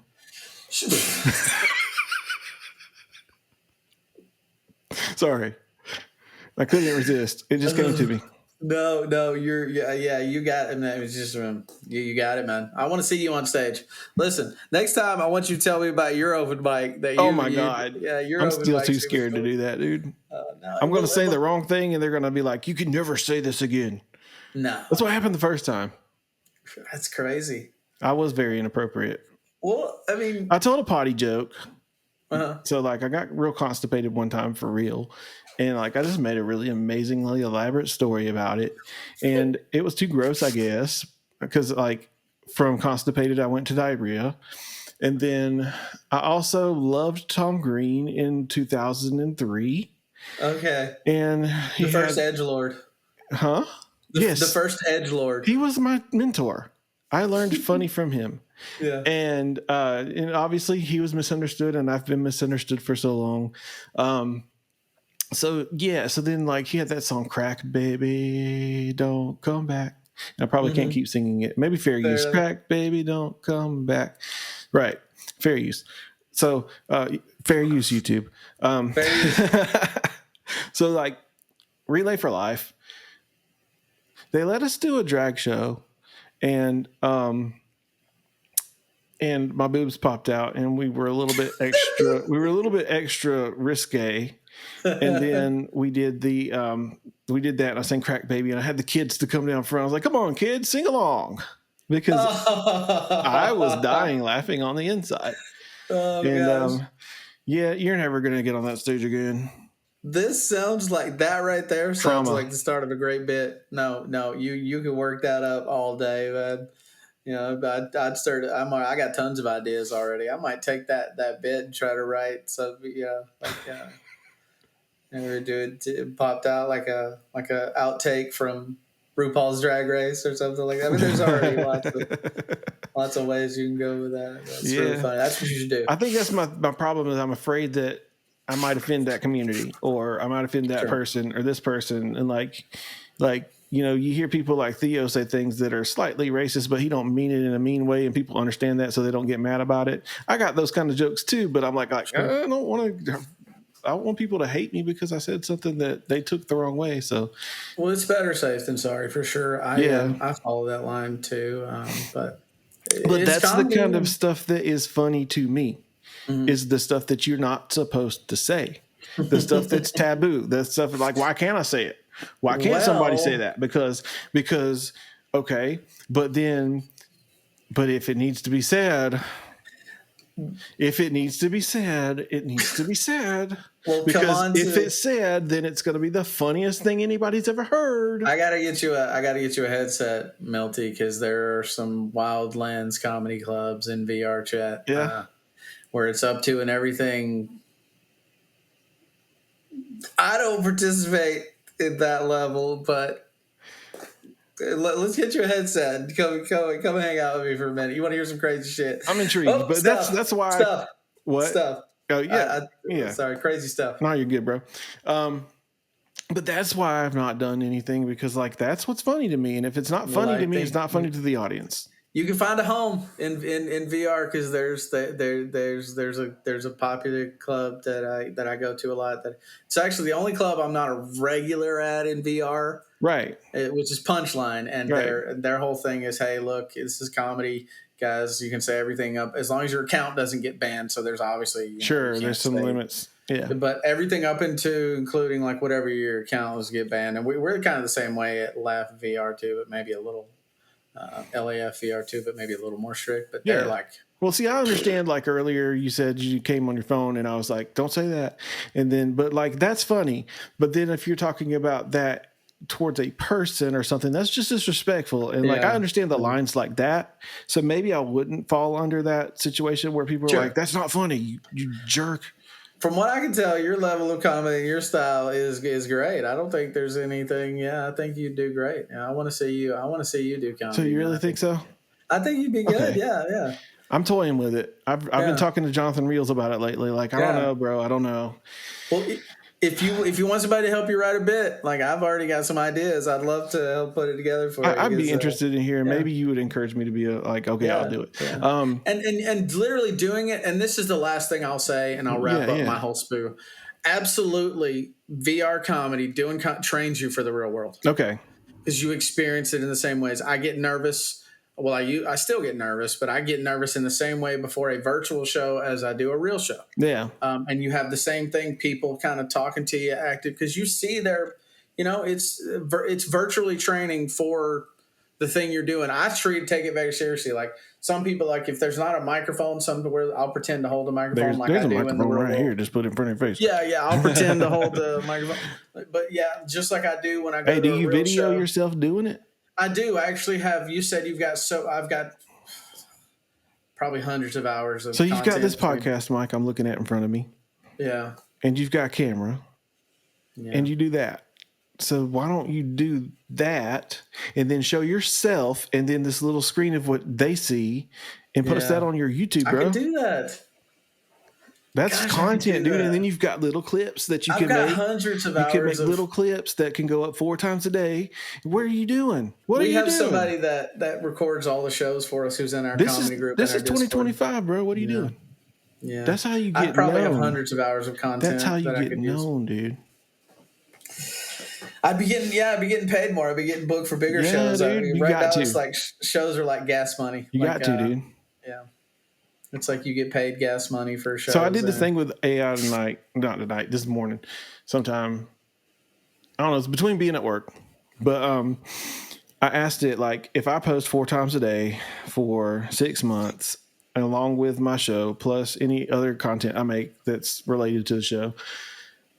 Sorry, I couldn't resist. It just came to me. No, you got it, man. It's just you got it, man. I want to see you on stage. Listen, next time I want you to tell me about your open mic. Oh my god, I'm still too scared to do that, dude. No, I'm going to say the wrong thing, and they're going to be like, "You can never say this again." No, that's what happened the first time. That's crazy. I was very inappropriate. Well, I mean, I told a potty joke. So I got real constipated one time for real. And I just made a really amazingly elaborate story about it. And it was too gross, I guess, because from constipated, I went to diarrhea. And then I also loved Tom Green in 2003. Okay. And the first edgelord. Huh? Yes. The first edgelord. He was my mentor. I learned funny from him. Yeah. And obviously he was misunderstood, and I've been misunderstood for so long. So then he had that song, Crack Baby, Don't Come Back. And I probably can't keep singing it. Maybe Fair Use. Crack Baby, Don't Come Back. Right. Fair Use. So Fair Use, YouTube. Fair Use. So Relay for Life. They let us do a drag show, and my boobs popped out, and we were a little bit extra. We were a little bit extra risque, and then we did the we did that. And I sang Crack Baby, and I had the kids to come down front. I was like, come on, kids, sing along. Because I was dying laughing on the inside. Oh, and gosh. Yeah, you're never going to get on that stage again. This sounds like that right there. Sounds like the start of a great bit. No, you can work that up all day, man. You know, I'd start. I got tons of ideas already. I might take that bit and try to write something. And do it popped out like a outtake from RuPaul's Drag Race or something like that. I mean, there's already lots of ways you can go with that. That's really funny. That's what you should do. I think that's my problem is I'm afraid that I might offend that community, or I might offend that person or this person. And like, you know, you hear people like Theo say things that are slightly racist, but he don't mean it in a mean way, and people understand that, so they don't get mad about it. I got those kind of jokes too, but I'm like I don't want to. I want people to hate me because I said something that they took the wrong way. So, well, it's better safe than sorry for sure. I follow that line too, but that's the kind of stuff that is funny to me. Mm-hmm. Is the stuff that you're not supposed to say, the stuff that's taboo, the stuff like, why can't I say it? Why can't somebody say that? Because okay, but if it needs to be said, it needs to be said. Well, because if it's said, then it's going to be the funniest thing anybody's ever heard. I gotta get you a headset, Milty, because there are some Wildlands comedy clubs in VR chat. Yeah. Where it's up to and everything. I don't participate in that level, but let's get you a headset. Come hang out with me for a minute. You want to hear some crazy shit? I'm intrigued, but that's why. Stuff. What? Stuff. Oh yeah, yeah. Sorry, crazy stuff. No, you're good, bro. But that's why I've not done anything, because like that's what's funny to me, and if it's not funny to me, it's not funny to the audience. You can find a home in VR, because there's a popular club that I go to a lot. That it's actually the only club I'm not a regular at in VR, right? Which is Punchline, and their whole thing is, hey, look, this is comedy, guys. You can say everything up as long as your account doesn't get banned. So there's obviously there's some limits. Yeah, but everything up into including like whatever your account was get banned, and we're kind of the same way at Laugh VR too, but maybe a little. LAF VR too, but maybe a little more strict. But they're like, well, see, I understand. Like earlier, you said you came on your phone, and I was like, "Don't say that." And then, but like that's funny. But then, if you're talking about that towards a person or something, that's just disrespectful. And like I understand the lines like that, so maybe I wouldn't fall under that situation where people are like, "That's not funny, you jerk." From what I can tell, your level of comedy, your style is great. I don't think there's anything. Yeah, I think you do great. I want to see you. I want to see you do comedy. So you really think so? I think you'd be good. Okay. Yeah. I'm toying with it. I've been talking to Jonathan Reels about it lately. Like, I don't know, bro. I don't know. Well, if you want somebody to help you write a bit, like I've already got some ideas. I'd love to help put it together for you. I'd be interested in hearing. Maybe you would encourage me to be okay, I'll do it. Yeah. And literally doing it. And this is the last thing I'll say, and I'll wrap up my whole spiel. Absolutely, VR comedy trains you for the real world. Okay, because you experience it in the same ways. I get nervous. Well, I still get nervous, but I get nervous in the same way before a virtual show as I do a real show. Yeah. And you have the same thing, people kind of talking to you, active, because you see their, it's virtually training for the thing you're doing. I take it very seriously. Like some people, like if there's not a microphone somewhere, I'll pretend to hold a microphone there's a microphone right here. Just put it in front of your face. Yeah. I'll pretend to hold the microphone. But yeah, just like I do when I go to a real show. Hey, do you video yourself doing it? I do. I actually have. You said you've got. So I've got probably hundreds of hours of. So you've got this podcast mic I'm looking at in front of me. Yeah. And you've got a camera. Yeah. And you do that. So why don't you do that and then show yourself and then this little screen of what they see and post that on your YouTube, bro? I can do that. That's content, dude. And then you've got little clips that you can make. I've got hundreds of hours. You can make little clips that can go up 4 times a day. What are you doing? We have somebody that records all the shows for us who's in our comedy group. This is 2025, bro. What are you doing? Yeah. That's how you get known. I probably have hundreds of hours of content. That's how you get known, dude. I'd be getting paid more. I'd be getting booked for bigger shows. Dude, right now, it's like shows are like gas money. You got to, dude. Yeah. It's like you get paid gas money for shows. So I did this thing with AI this morning, sometime. I don't know, it's between being at work, but I asked it, like, if I post 4 times a day for 6 months, along with my show, plus any other content I make that's related to the show,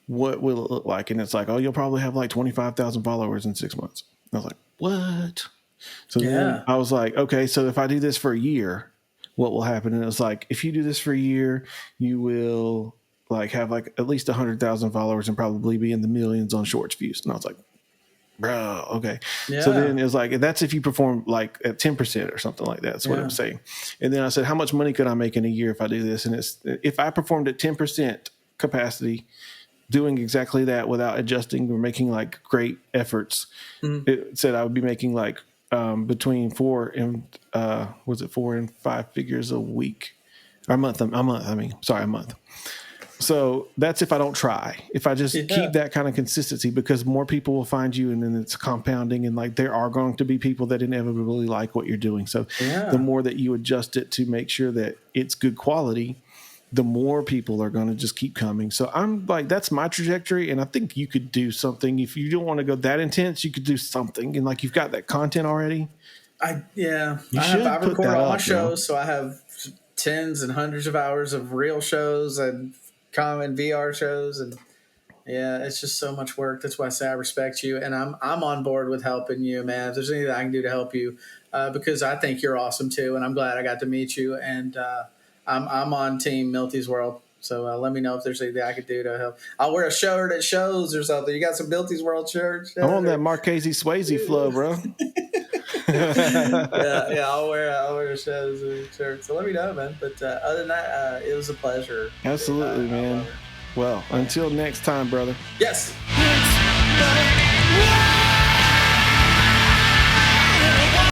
what will it look like? And it's like, oh, you'll probably have like 25,000 followers in 6 months. I was like, what? So then I was like, okay, so if I do this for a year, what will happen? And it was like, if you do this for a year, you will like have like at least 100,000 followers and probably be in the millions on shorts views. And I was like, bro, okay. Yeah. So then it was like, that's if you perform like at 10% or something like that. That's what I'm saying. And then I said, how much money could I make in a year if I do this? And it's, if I performed at 10% capacity, doing exactly that without adjusting or making like great efforts, it said I would be making like between 4 and 5 figures a week or a month. A month. So that's if I don't try, if I just keep that kind of consistency, because more people will find you, and then it's compounding, and like there are going to be people that inevitably like what you're doing. So the more that you adjust it to make sure that it's good quality, the more people are going to just keep coming. So I'm like, that's my trajectory. And I think you could do something. If you don't want to go that intense, you could do something. And like, you've got that content already. I record all my shows. So I have tens and hundreds of hours of real shows and common VR shows. And it's just so much work. That's why I say I respect you. And I'm on board with helping you, man. If there's anything I can do to help you, because I think you're awesome too. And I'm glad I got to meet you. And, I'm on Team Milty's World, so let me know if there's anything I could do to help. I'll wear a shirt at shows or something. You got some Milty's World shirts? I'm on that Markazie Swayze flow, bro. I'll wear a shirt. So let me know, man. But other than that, it was a pleasure. Absolutely, man. Well, until next time, brother. Yes.